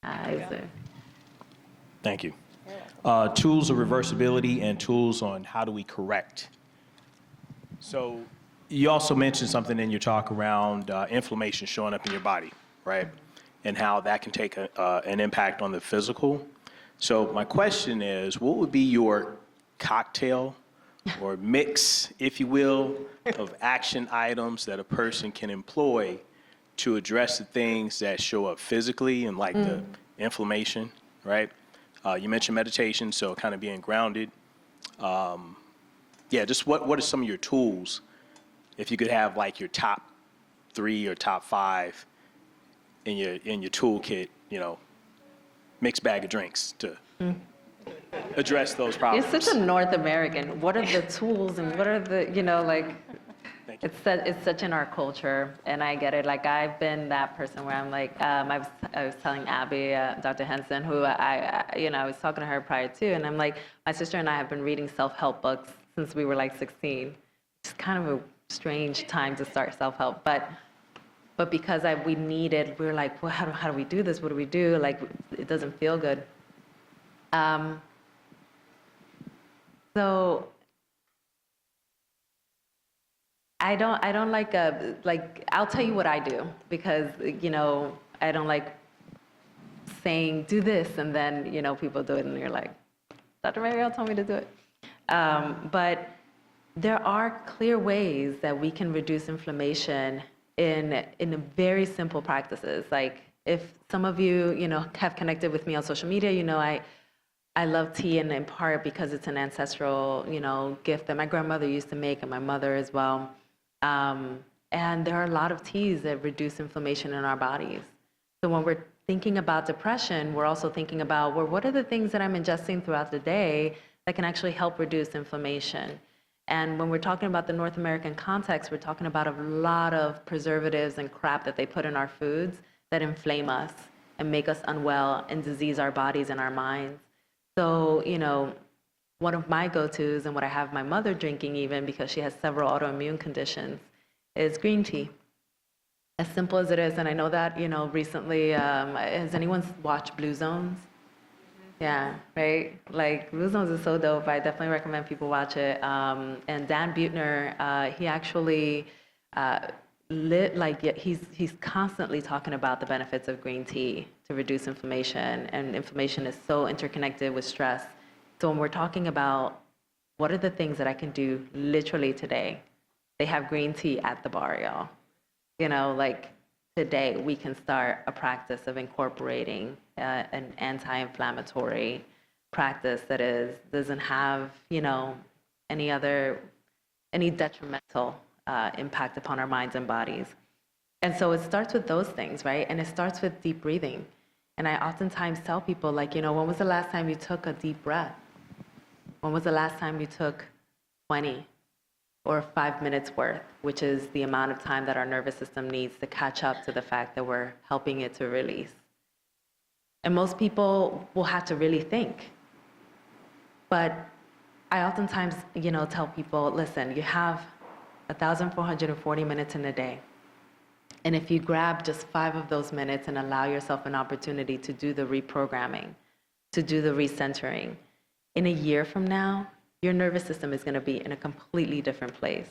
eyes are... Thank you. Tools of reversibility and tools on how do we correct. So you also mentioned something in your talk around inflammation showing up in your body, right? And how that can take an impact on the physical. So my question is, what would be your cocktail or mix, if you will, of action items that a person can employ to address the things that show up physically and like the inflammation, right? You mentioned meditation, so kind of being grounded. Just what are some of your tools, if you could have like your top 3 or top 5 in your toolkit, mixed bag of drinks to address those problems. You're such a North American. What are the tools and what are the, it's such in our culture, and I get it. Like, I've been that person where I'm like, I was telling Abbie, Dr. Henson, who I was talking to her prior to, and I'm like, my sister and I have been reading self-help books since we were like 16. It's kind of a strange time to start self-help, but because we were like, well, how do we do this? What do we do? Like, it doesn't feel good. So I don't like I'll tell you what I do, because, I don't like saying, do this, and then, people do it, and you're like, Dr. Mariel told me to do it. But there are clear ways that we can reduce inflammation in very simple practices. Like, if some of you, have connected with me on social media, I love tea, and in part because it's an ancestral, gift that my grandmother used to make, and my mother as well. And there are a lot of teas that reduce inflammation in our bodies. So when we're thinking about depression, we're also thinking about, well, what are the things that I'm ingesting throughout the day that can actually help reduce inflammation? And when we're talking about the North American context, we're talking about a lot of preservatives and crap that they put in our foods that inflame us and make us unwell and disease our bodies and our minds. So, one of my go-tos, and what I have my mother drinking even, because she has several autoimmune conditions, is green tea. As simple as it is, and I know that, recently, has anyone watched Blue Zones? Yeah, right? Like, Blue Zones is so dope. I definitely recommend people watch it. And Dan Buettner, he actually he's constantly talking about the benefits of green tea to reduce inflammation, and inflammation is so interconnected with stress. So when we're talking about what are the things that I can do literally today? They have green tea at the bar, y'all. You know, like today we can start a practice of incorporating an anti-inflammatory practice that doesn't have, you know, any detrimental impact upon our minds and bodies. And so it starts with those things, right? And it starts with deep breathing. And I oftentimes tell people, like, you know, when was the last time you took a deep breath? When was the last time you took 20 or 5 minutes worth, which is the amount of time that our nervous system needs to catch up to the fact that we're helping it to release? And most people will have to really think. But I oftentimes, you know, tell people, listen, you have 1,440 minutes in a day. And if you grab just 5 of those minutes and allow yourself an opportunity to do the reprogramming, to do the recentering, in a year from now, your nervous system is going to be in a completely different place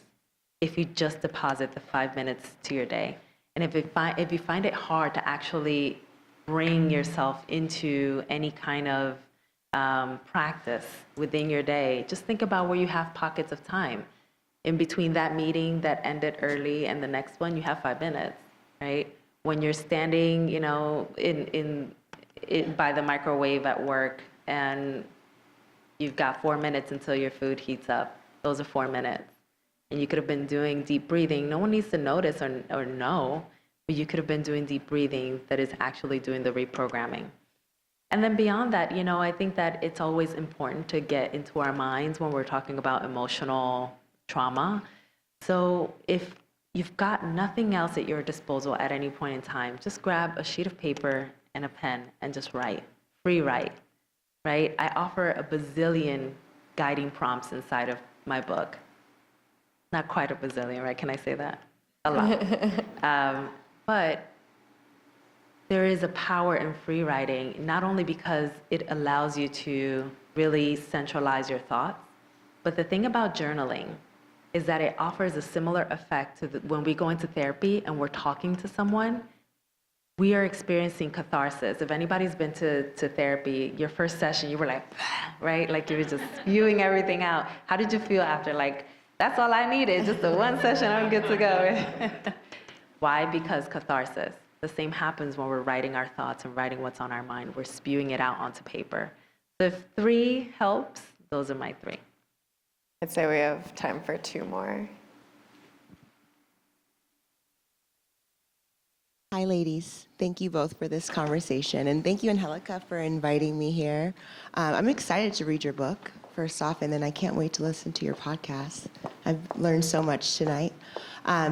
if you just deposit the 5 minutes to your day. And if you find it hard to actually bring yourself into any kind of practice within your day, just think about where you have pockets of time. In between that meeting that ended early and the next one, you have 5 minutes, right? When you're standing, you know, by the microwave at work and you've got 4 minutes until your food heats up, those are 4 minutes. And you could have been doing deep breathing. No one needs to notice or know, but you could have been doing deep breathing that is actually doing the reprogramming. And then beyond that, you know, I think that it's always important to get into our minds when we're talking about emotional trauma. So if you've got nothing else at your disposal at any point in time, just grab a sheet of paper and a pen and just write, free write, right? I offer a bazillion guiding prompts inside of my book. Not quite a bazillion, right? Can I say that? A lot. But there is a power in free writing, not only because it allows you to really centralize your thoughts, but the thing about journaling is that it offers a similar effect to when we go into therapy and we're talking to someone, we are experiencing catharsis. If anybody's been to therapy, your first session, you were like, right? Like you were just spewing everything out. How did you feel after? Like, that's all I needed, just the one session, I'm good to go. Why? Because catharsis. The same happens when we're writing our thoughts and writing what's on our mind. We're spewing it out onto paper. So if 3 helps, those are my 3. I'd say we have time for 2 more. Hi, ladies. Thank you both for this conversation. And thank you, Angelica, for inviting me here. I'm excited to read your book, first off, and then I can't wait to listen to your podcast. I've learned so much tonight.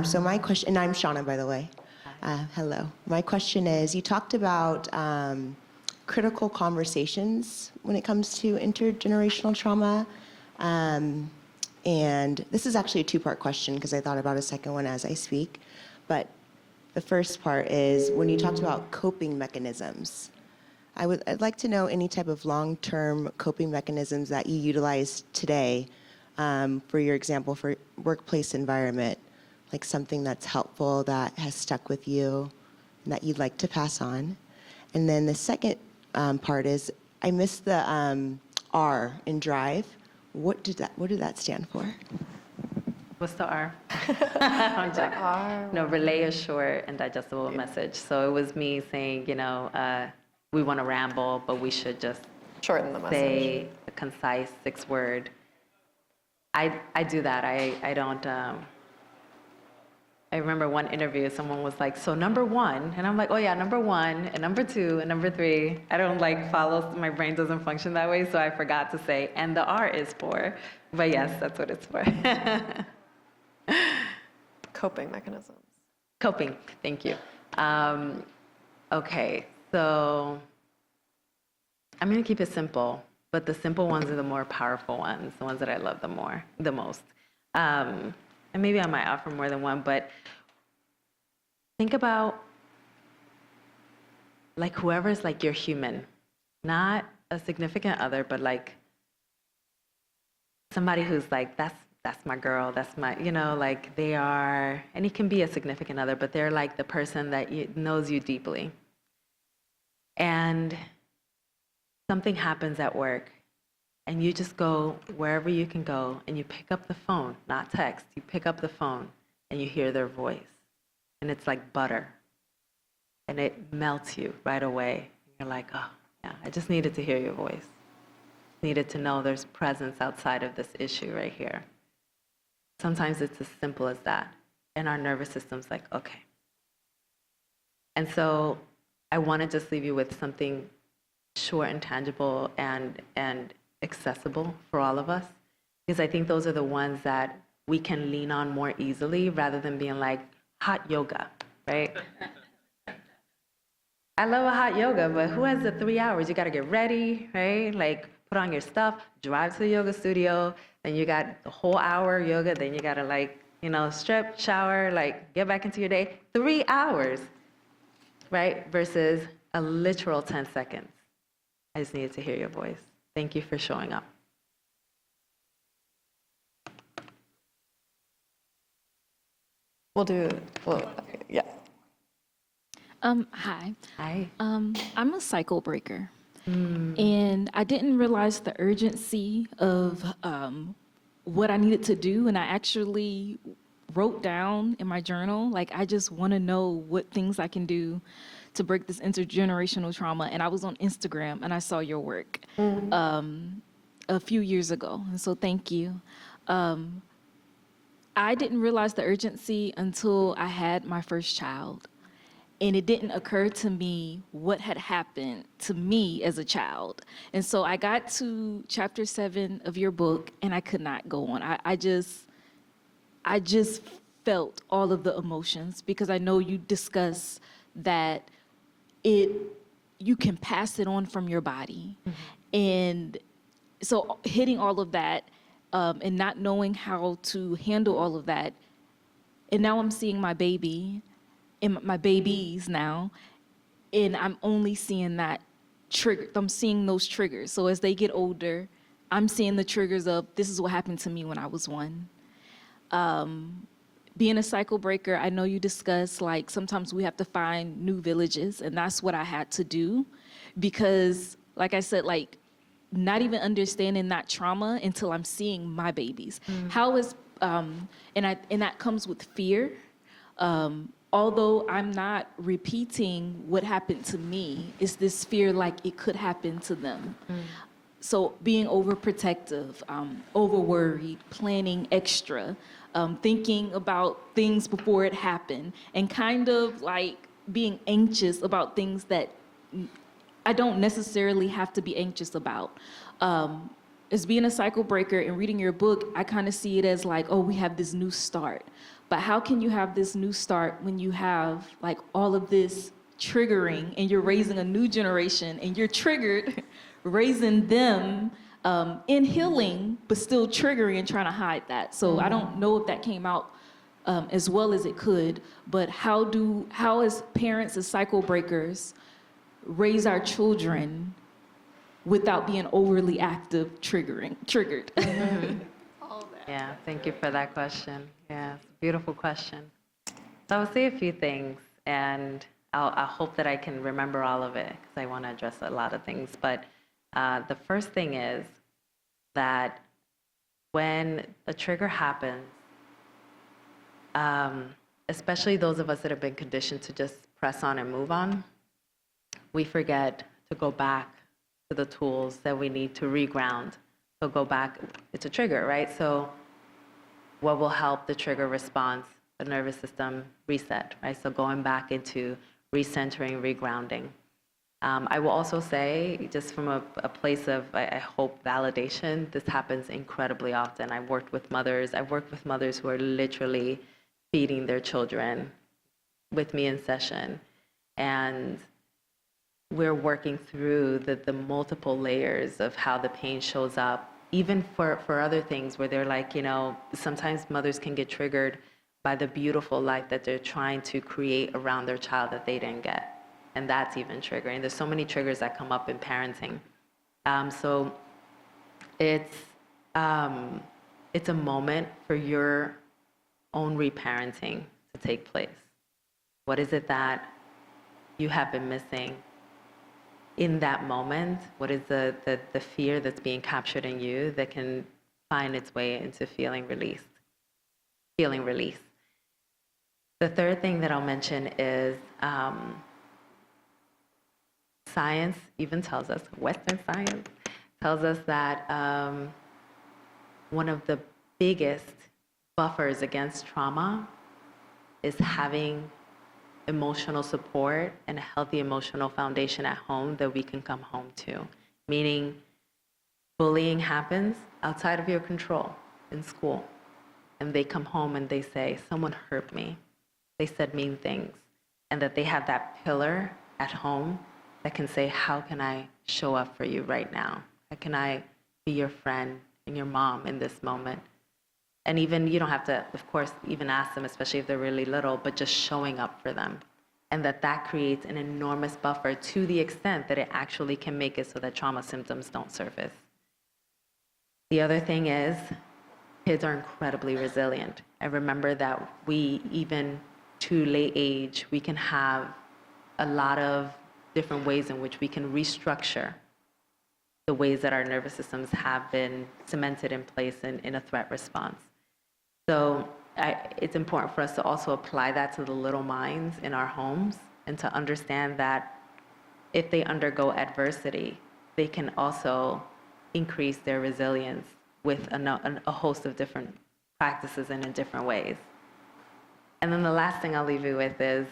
So my question, and I'm Shauna, by the way. Hello. My question is, you talked about critical conversations when it comes to intergenerational trauma. And this is actually a 2-part question because I thought about a second one as I speak. But the first part is when you talked about coping mechanisms. I'd like to know any type of long-term coping mechanisms that you utilize today, for your example, for workplace environment, like something that's helpful that has stuck with you and that you'd like to pass on. And then the second part is I missed the R in drive. What did that stand for? What's the R? I'm joking. R. No, relay a short and digestible message. So it was me saying, you know, we want to ramble, but we should just Shorten the message. say a concise 6-word. I do that. I don't. I remember one interview, someone was like, so number 1, and I'm like, oh yeah, number 1, and number 2, and number 3. I don't like follow, my brain doesn't function that way, so I forgot to say, and the R is for, but yes, that's what it's for. Coping mechanisms. Coping, thank you. Okay, so I'm gonna keep it simple, but the simple ones are the more powerful ones, the ones that I love the most. And maybe I might offer more than one, but think about like whoever's like your human, not a significant other, but like somebody who's like, that's my girl, that's my, you know, like they are, and it can be a significant other, but they're like the person that knows you deeply. And something happens at work and you just go wherever you can go, and you pick up the phone, not text, you pick up the phone, and you hear their voice. And it's like butter. And it melts you right away. You're like, oh, yeah, I just needed to hear your voice. Needed to know there's presence outside of this issue right here. Sometimes it's as simple as that. And our nervous system's like, okay. And so I want to just leave you with something short and tangible and accessible for all of us. Because I think those are the ones that we can lean on more easily rather than being like hot yoga, right? I love a hot yoga, but who has the 3 hours? You got to get ready, right? Like put on your stuff, drive to the yoga studio, then you got the whole hour yoga, then you got to like, strip, shower, like get back into your day. 3 hours, right? Versus a literal 10 seconds. I just needed to hear your voice. Thank you for showing up. Yeah. Hi. Hi. I'm a cycle breaker. And I didn't realize the urgency of what I needed to do. And I actually wrote down in my journal, like, I just want to know what things I can do to break this intergenerational trauma. And I was on Instagram and I saw your work a few years ago. And so thank you. I didn't realize the urgency until I had my first child. And it didn't occur to me what had happened to me as a child. And so I got to chapter 7 of your book and I could not go on. I just felt all of the emotions, because I know you discuss that you can pass it on from your body. And so hitting all of that and not knowing how to handle all of that. And now I'm seeing my baby and my babies now, and I'm only seeing that trigger. I'm seeing those triggers. So as they get older, I'm seeing the triggers of, this is what happened to me when I was 1. Being a cycle breaker, I know you discuss, like, sometimes we have to find new villages, and that's what I had to do, because, like I said, like, not even understanding that trauma until I'm seeing my babies. How is, and that comes with fear. Although I'm not repeating what happened to me, it's this fear like it could happen to them. So being overprotective, over-worried, planning extra, thinking about things before it happened, and kind of like being anxious about things that I don't necessarily have to be anxious about. As being a cycle breaker and reading your book, I kind of see it as like, oh, we have this new start. But how can you have this new start when you have like all of this triggering and you're raising a new generation and you're triggered, raising them in healing, but still triggering and trying to hide that. So I don't know if that came out as well as it could, but how as parents, as cycle breakers, raise our children without being overly active, triggered? Yeah, thank you for that question. Yeah, it's a beautiful question. So I'll say a few things, and I hope that I can remember all of it, because I want to address a lot of things. But the first thing is that when a trigger happens, especially those of us that have been conditioned to just press on and move on, we forget to go back to the tools that we need to reground. So go back, it's a trigger, right? So what will help the trigger response, the nervous system reset, right? So going back into recentering, regrounding. I will also say, just from a place of, I hope, validation, this happens incredibly often. I've worked with mothers who are literally feeding their children with me in session. And we're working through the multiple layers of how the pain shows up, even for other things where they're like, sometimes mothers can get triggered by the beautiful life that they're trying to create around their child that they didn't get. And that's even triggering. There's so many triggers that come up in parenting. So it's a moment for your own reparenting to take place. What is it that you have been missing? in that moment, what is the fear that's being captured in you that can find its way into feeling released. The third thing that I'll mention is science even tells us, Western science tells us that one of the biggest buffers against trauma is having emotional support and a healthy emotional foundation at home that we can come home to. Meaning, bullying happens outside of your control in school. And they come home and they say, someone hurt me. They said mean things. And that they have that pillar at home that can say, how can I show up for you right now? How can I be your friend and your mom in this moment? And even, you don't have to, of course, even ask them, especially if they're really little, but just showing up for them. And that creates an enormous buffer to the extent that it actually can make it so that trauma symptoms don't surface. The other thing is, kids are incredibly resilient. And remember that we, even to late age, we can have a lot of different ways in which we can restructure the ways that our nervous systems have been cemented in place in a threat response. So it's important for us to also apply that to the little minds in our homes and to understand that if they undergo adversity, they can also increase their resilience with a host of different practices and in different ways. And then the last thing I'll leave you with is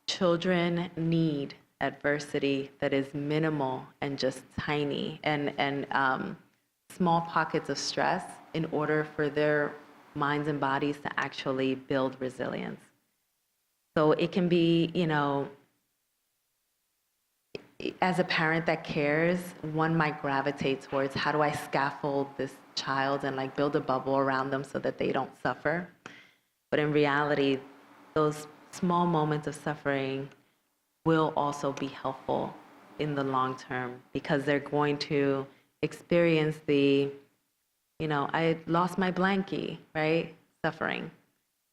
children need adversity that is minimal and just tiny and small pockets of stress in order for their minds and bodies to actually build resilience. So it can be, as a parent that cares, one might gravitate towards how do I scaffold this child and build a bubble around them so that they don't suffer. But in reality, those small moments of suffering will also be helpful in the long term because they're going to experience the, I lost my blankie, right? Suffering.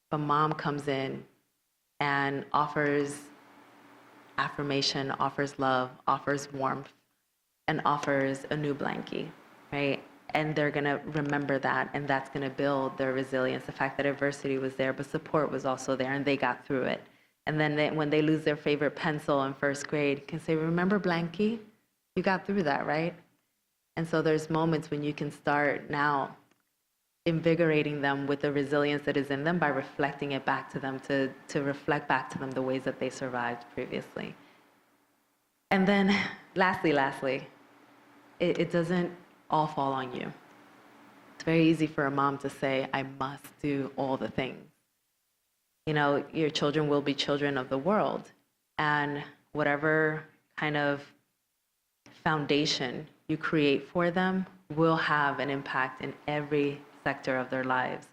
But mom comes in and offers affirmation, offers love, offers warmth, and offers a new blankie, right? And they're gonna remember that, and that's gonna build their resilience. The fact that adversity was there, but support was also there, and they got through it. And then when they lose their favorite pencil in first grade, you can say, remember blankie? You got through that, right? And so there's moments when you can start now invigorating them with the resilience that is in them by reflecting it back to them, to reflect back to them the ways that they survived previously. And then lastly, it doesn't all fall on you. It's very easy for a mom to say, I must do all the things. Your children will be children of the world, and whatever kind of foundation you create for them will have an impact in every sector of their lives.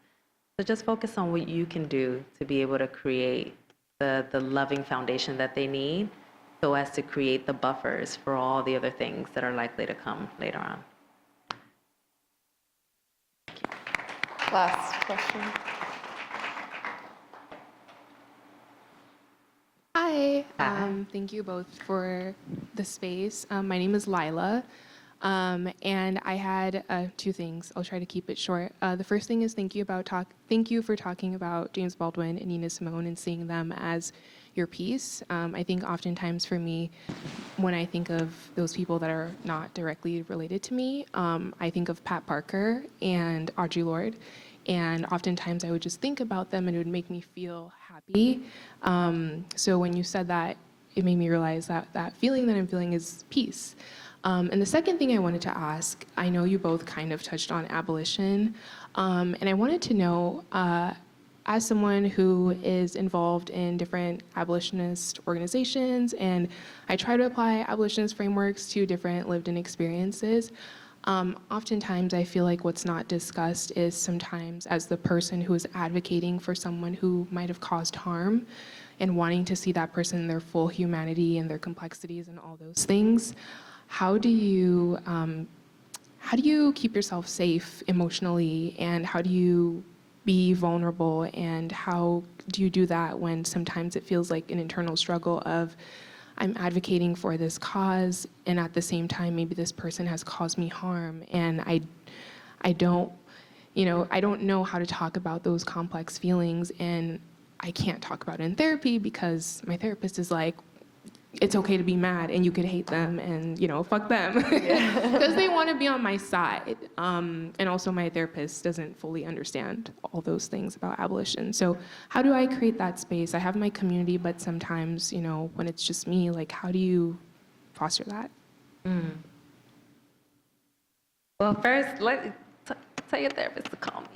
So just focus on what you can do to be able to create the loving foundation that they need so as to create the buffers for all the other things that are likely to come later on. Last question. Hi. Thank you both for the space. My name is Lila, and I had two things. I'll try to keep it short. The first thing is thank you for talking about James Baldwin and Nina Simone and seeing them as your piece. I think oftentimes for me, when I think of those people that are not directly related to me, I think of Pat Parker and Audre Lorde. And oftentimes I would just think about them and it would make me feel happy. So when you said that, it made me realize that that feeling that I'm feeling is peace. And the second thing I wanted to ask, I know you both kind of touched on abolition, and I wanted to know, as someone who is involved in different abolitionist organizations, and I try to apply abolitionist frameworks to different lived-in experiences, oftentimes I feel like what's not discussed is sometimes as the person who is advocating for someone who might have caused harm and wanting to see that person in their full humanity and their complexities and all those things, how do you keep yourself safe emotionally, and how do you be vulnerable, and how do you do that when sometimes it feels like an internal struggle of I'm advocating for this cause, and at the same time, maybe this person has caused me harm, and I don't know how to talk about those complex feelings, and I can't talk about it in therapy because my therapist is like, it's okay to be mad and you could hate them and, fuck them. Because they want to be on my side. And also my therapist doesn't fully understand all those things about abolition. So how do I create that space? I have my community, but sometimes, when it's just me, like, how do you foster that? Well, first, tell your therapist to call me.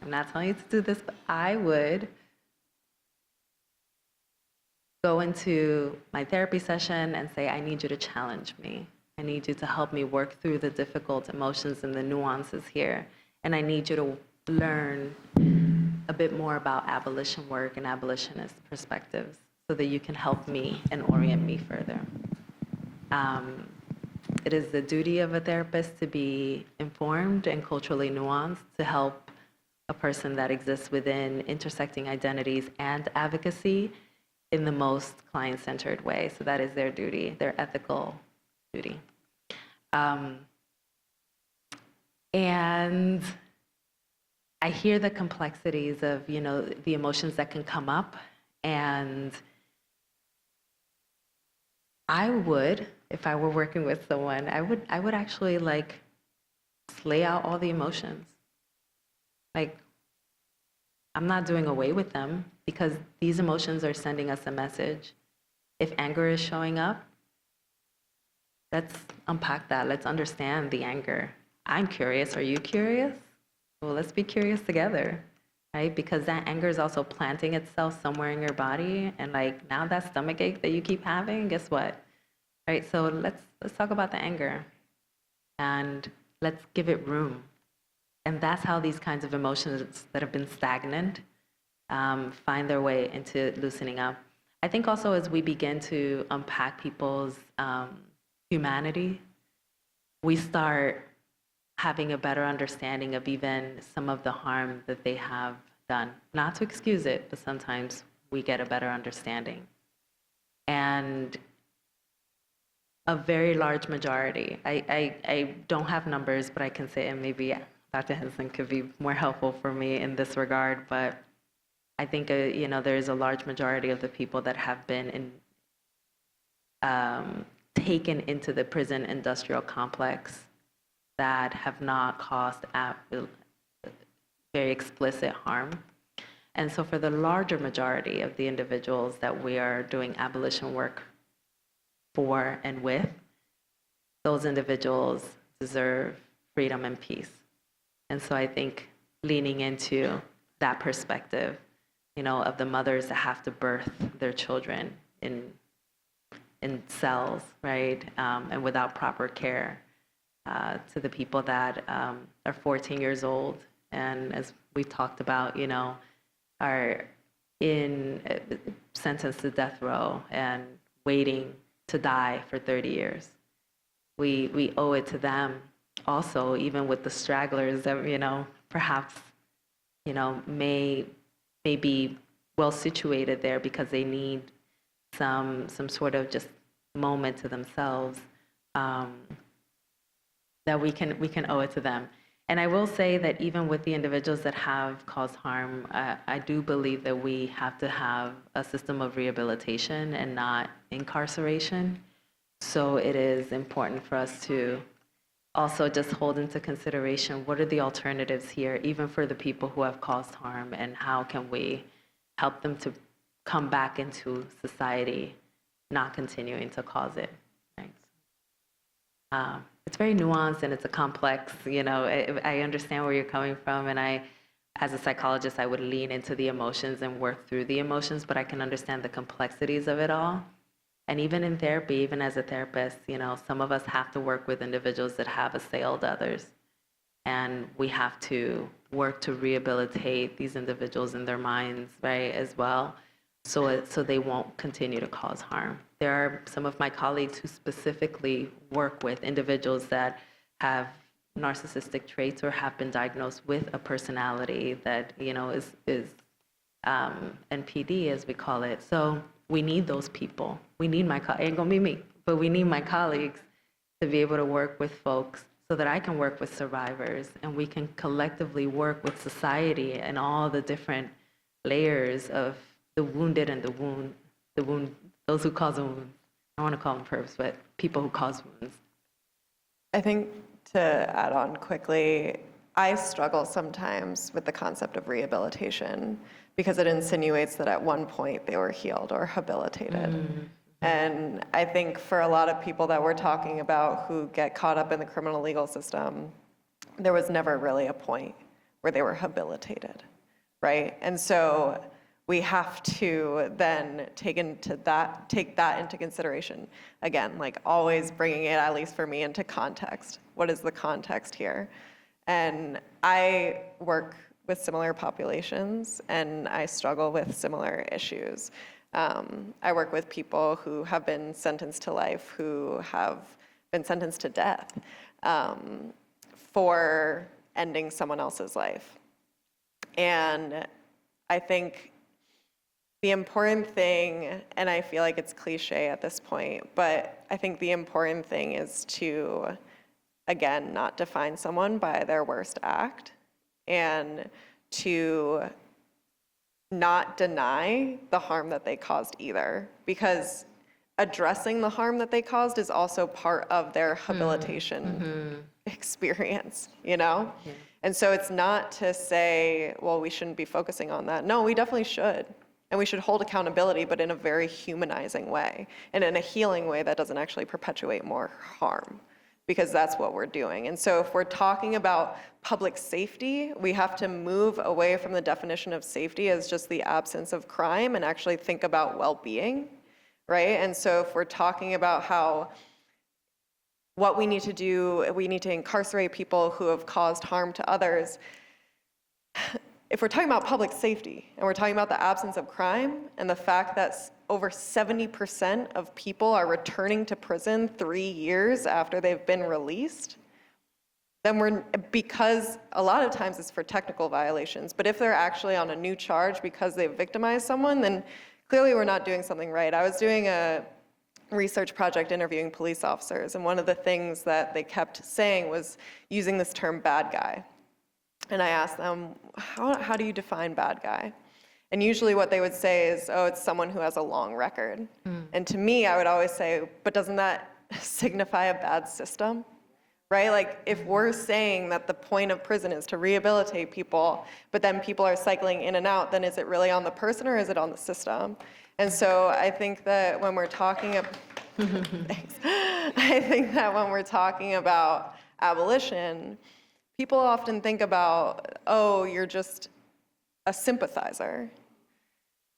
I'm not telling you to do this, but I would go into my therapy session and say, I need you to challenge me. I need you to help me work through the difficult emotions and the nuances here. And I need you to learn a bit more about abolition work and abolitionist perspectives so that you can help me and orient me further. It is the duty of a therapist to be informed and culturally nuanced to help a person that exists within intersecting identities and advocacy in the most client-centered way. So that is their duty, their ethical duty. And I hear the complexities of, the emotions that can come up, and I would, if I were working with someone, I would actually lay out all the emotions. I'm not doing away with them because these emotions are sending us a message. If anger is showing up, let's unpack that. Let's understand the anger. I'm curious. Are you curious? Well, let's be curious together, right? Because that anger is also planting itself somewhere in your body, and now that stomach ache that you keep having, guess what? Right? So let's talk about the anger, and let's give it room. And that's how these kinds of emotions that have been stagnant find their way into loosening up. I think also as we begin to unpack people's humanity, we start having a better understanding of even some of the harm that they have done. Not to excuse it, but sometimes we get a better understanding. And a very large majority, I don't have numbers, but I can say, and maybe Dr. Henson could be more helpful for me in this regard, but I think there is a large majority of the people that have been taken into the prison industrial complex that have not caused very explicit harm. And so for the larger majority of the individuals that we are doing abolition work for and with, those individuals deserve freedom and peace. And so I think leaning into that perspective, of the mothers that have to birth their children in cells, right, and without proper care, to the people that are 14 years old, and as we've talked about, are sentenced to death row and waiting to die for 30 years. We owe it to them also, even with the stragglers that, perhaps, may be well situated there because they need some sort of just moment to themselves, that we can owe it to them. And I will say that even with the individuals that have caused harm, I do believe that we have to have a system of rehabilitation and not incarceration. So it is important for us to also just hold into consideration what are the alternatives here, even for the people who have caused harm, and how can we help them to come back into society, not continuing to cause it. Right? It's very nuanced and it's a complex, I understand where you're coming from, and as a psychologist, I would lean into the emotions and work through the emotions, but I can understand the complexities of it all. And even in therapy, even as a therapist, some of us have to work with individuals that have assailed others. And we have to work to rehabilitate these individuals in their minds, right, as well, so they won't continue to cause harm. There are some of my colleagues who specifically work with individuals that have narcissistic traits or have been diagnosed with a personality that, is and PD, as we call it. So we need those people. We need it ain't gonna be me, but we need my colleagues to be able to work with folks so that I can work with survivors and we can collectively work with society and all the different layers of the wounded and the wound, those who cause wounds. I don't want to call them perps, but people who cause wounds. I think to add on quickly, I struggle sometimes with the concept of rehabilitation because it insinuates that at one point they were healed or habilitated. And I think for a lot of people that we're talking about who get caught up in the criminal legal system, there was never really a point where they were habilitated, right? And so we have to then take that into consideration. Again, like always bringing it, at least for me, into context. What is the context here? And I work with similar populations, and I struggle with similar issues. I work with people who have been sentenced to life, who have been sentenced to death for ending someone else's life. And I think the important thing, and I feel like it's cliche at this point, but I think the important thing is to, again, not define someone by their worst act and to not deny the harm that they caused either, because addressing the harm that they caused is also part of their habilitation experience, you know? Yeah. And so it's not to say, well, we shouldn't be focusing on that. No, we definitely should. And we should hold accountability, but in a very humanizing way and in a healing way that doesn't actually perpetuate more harm, because that's what we're doing. And so if we're talking about public safety, we have to move away from the definition of safety as just the absence of crime and actually think about well-being, right? And so if we're talking about how what we need to do, we need to incarcerate people who have caused harm to others. If we're talking about public safety and we're talking about the absence of crime and the fact that over 70% of people are returning to prison 3 years after they've been released, then because a lot of times it's for technical violations, but if they're actually on a new charge because they've victimized someone, then clearly we're not doing something right. I was doing a research project interviewing police officers, and one of the things that they kept saying was using this term bad guy. And I asked them, how do you define bad guy? And usually what they would say is, oh, it's someone who has a long record. And to me, I would always say, but doesn't that signify a bad system? Right? Like if we're saying that the point of prison is to rehabilitate people, but then people are cycling in and out, then is it really on the person or is it on the system? And so I think that when we're talking about abolition, people often think about, oh, you're just a sympathizer.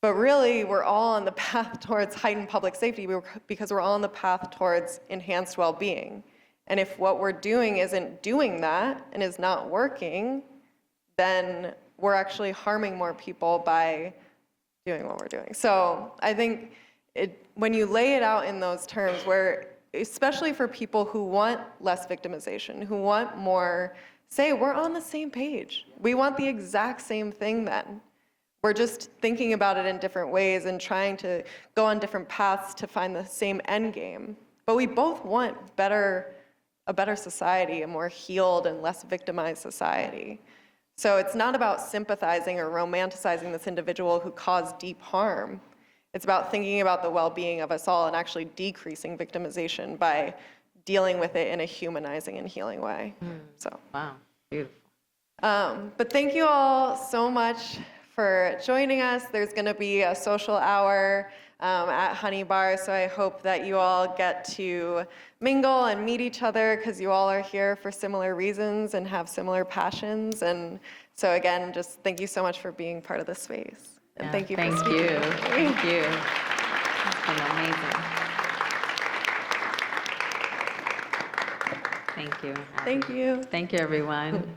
But really, we're all on the path towards heightened public safety because we're all on the path towards enhanced well-being. And if what we're doing isn't doing that and is not working, then we're actually harming more people by doing what we're doing. So I think when you lay it out in those terms, where especially for people who want less victimization, who want more, say we're on the same page. We want the exact same thing then. We're just thinking about it in different ways and trying to go on different paths to find the same end game. But we both want a better society, a more healed and less victimized society. So it's not about sympathizing or romanticizing this individual who caused deep harm. It's about thinking about the well-being of us all and actually decreasing victimization by dealing with it in a humanizing and healing way. So. Wow, beautiful. But thank you all so much for joining us. There's going to be a social hour at Honey Bar, so I hope that you all get to mingle and meet each other because you all are here for similar reasons and have similar passions. And so again, just thank you so much for being part of this space. And thank you for speaking. Thank you. It's been amazing. Thank you. Thank you. Thank you, everyone.